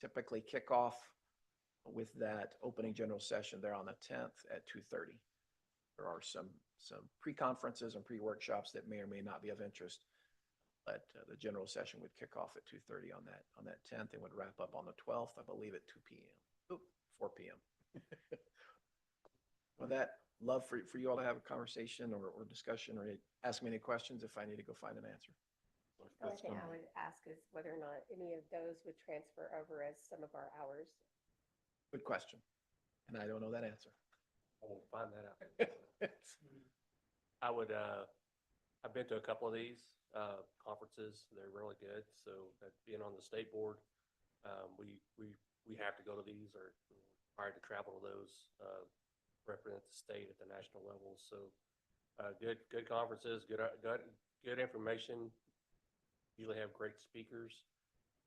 Typically kick off with that opening general session there on the 10th at 2:30. There are some pre-conferences and pre-workshops that may or may not be of interest, but the general session would kick off at 2:30 on that 10th and would wrap up on the 12th, I believe, at 2 p.m. 4 p.m. With that, love for you all to have a conversation or discussion, or ask me any questions if I need to go find an answer. The only thing I would ask is whether or not any of those would transfer over as some of our hours. Good question. And I don't know that answer. I will find that out. I've been to a couple of these conferences. They're really good. So being on the state board, we have to go to these or required to travel to those, represent the state at the national level. So good conferences, good information. Usually have great speakers.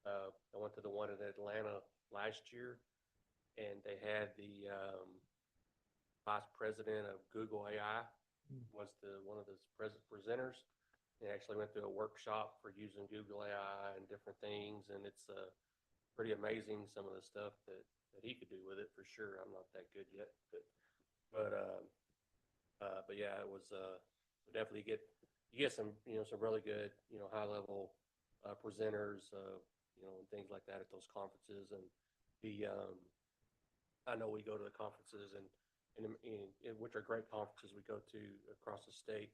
I went to the one in Atlanta last year, and they had the vice president of Google AI was one of the presenters. They actually went through a workshop for using Google AI and different things, and it's pretty amazing some of the stuff that he could do with it for sure. I'm not that good yet, but yeah, it was definitely you get some some really good high level presenters and things like that at those conferences. And I know we go to the conferences and which are great conferences we go to across the state.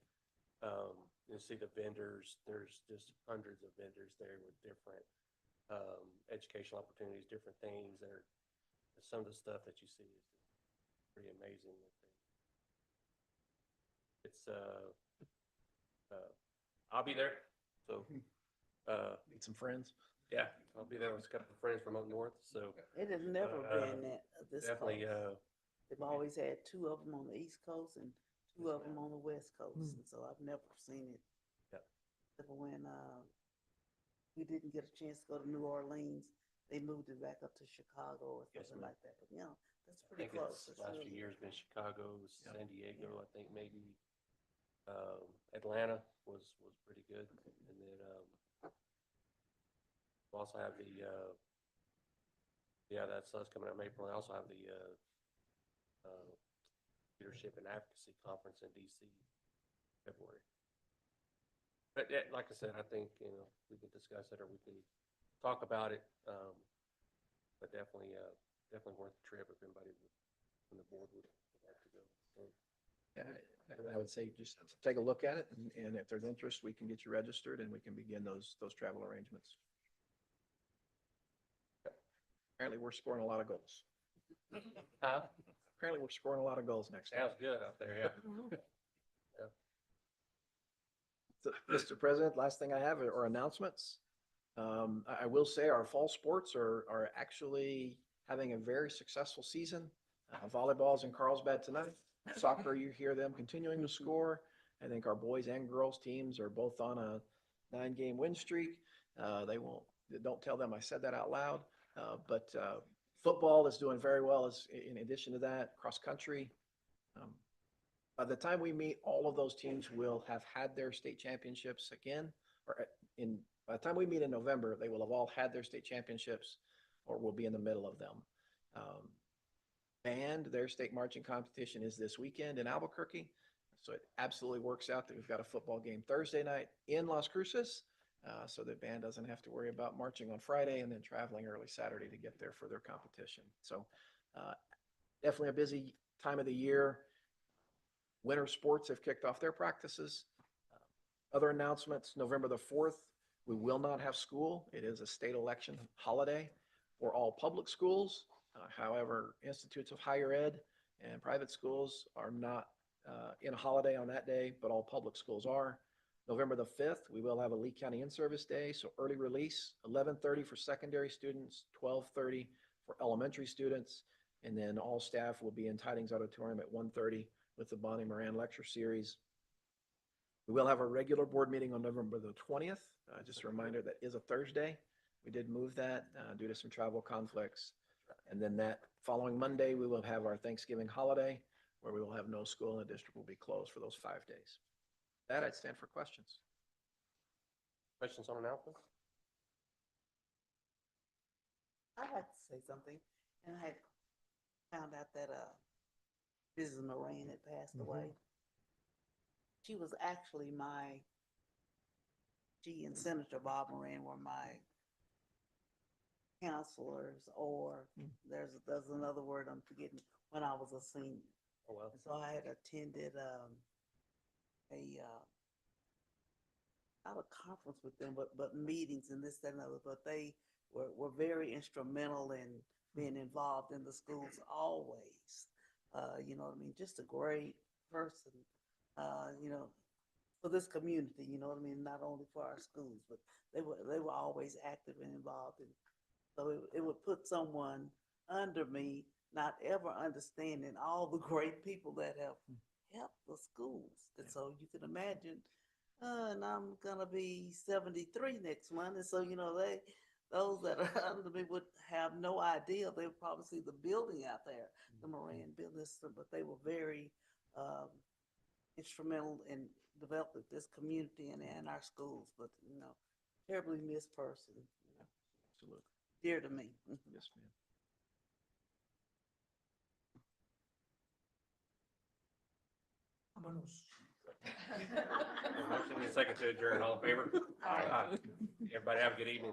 You see the vendors. There's just hundreds of vendors there with different educational opportunities, different things that are some of the stuff that you see is pretty amazing. It's, I'll be there, so, Meet some friends. yeah, I'll be there with a couple of friends from up north, so. It has never been that, this Definitely, close. They've always had two of them on the East Coast and two of them on the West Coast, and so I've never seen it. Yeah. Except for when, we didn't get a chance to go to New Orleans, they moved it back up to Chicago or Yes, something ma'am. like that, but you know, that's I pretty think close. it's It's last few really- years been Chicago, San Diego, I think maybe, Atlanta was pretty good. And then, we also have the, that's coming up in April. I also have the, Leadership and Advocacy Conference in DC, February. But yeah, like I said, I think, we can discuss it or we can talk about it. But definitely worth the trip if anybody from the board would like to go. So, Yeah, I would say just take a look at it, and if there's interest, we can get you registered and we can begin those travel arrangements. Apparently, we're scoring a lot of goals. Huh? Apparently, we're scoring a lot of goals next time. Sounds good out there, yeah. So, Mr. President, last thing I have are announcements. I will say our fall sports are actually having a very successful season. Volleyball's in Carlsbad tonight. Soccer, you hear them continuing to score. I think our boys and girls teams are both on a 9-game win streak. Don't tell them I said that out loud. But football is doing very well in addition to that, cross country. By the time we meet, all of those teams will have had their state championships again, by the time we meet in November, they will have all had their state championships or will be in the middle of them. Band, their state marching competition is this weekend in Albuquerque. So it absolutely works out that we've got a football game Thursday night in Las Cruces. So the band doesn't have to worry about marching on Friday and then traveling early Saturday to get there for their competition. So definitely a busy time of the year. Winter sports have kicked off their practices. Other announcements, November the 4th, we will not have school. It is a state election holiday for all public schools. However, institutes of higher ed and private schools are not in a holiday on that day, but all public schools are. November the 5th, we will have a Lee County In-Service Day, so early release, 11:30 for secondary students, 12:30 for elementary students, and then all staff will be in Tidings Auditorium at 1:30 with the Bonnie Moran Lecture Series. We will have a regular board meeting on November the 20th. Just a reminder, that is a Thursday. We did move that due to some travel conflicts. And then that following Monday, we will have our Thanksgiving holiday, where we will have no school and the district will be closed for those 5 days. That I'd stand for questions. Questions on announcements? I'd like to say something, and I had found out that Mrs. Moran had passed away. She was actually she and Senator Bob Moran were my counselors, or there's another word I'm forgetting, when I was a senior. Oh, well. And so I had attended not a conference with them, but meetings and this, that, and other. But they were very instrumental in being involved in the schools always. You know what I mean? Just a great person, you know, for this community, you know what I mean? Not only for our schools, but they were always active and involved. And so it would put someone under me not ever understanding all the great people that have helped the schools. And so you can imagine, and I'm gonna be 73 next month. And so, you know, those that are under me would have no idea. They would probably see the building out there, the Moran building, but they were very instrumental in developing this community and our schools. But, you know, terribly missed person, you know. Absolutely. Dear to me. Yes, ma'am. Vámonos. Motion and second to adjourn. All in favor? Aye. Everybody have a good evening.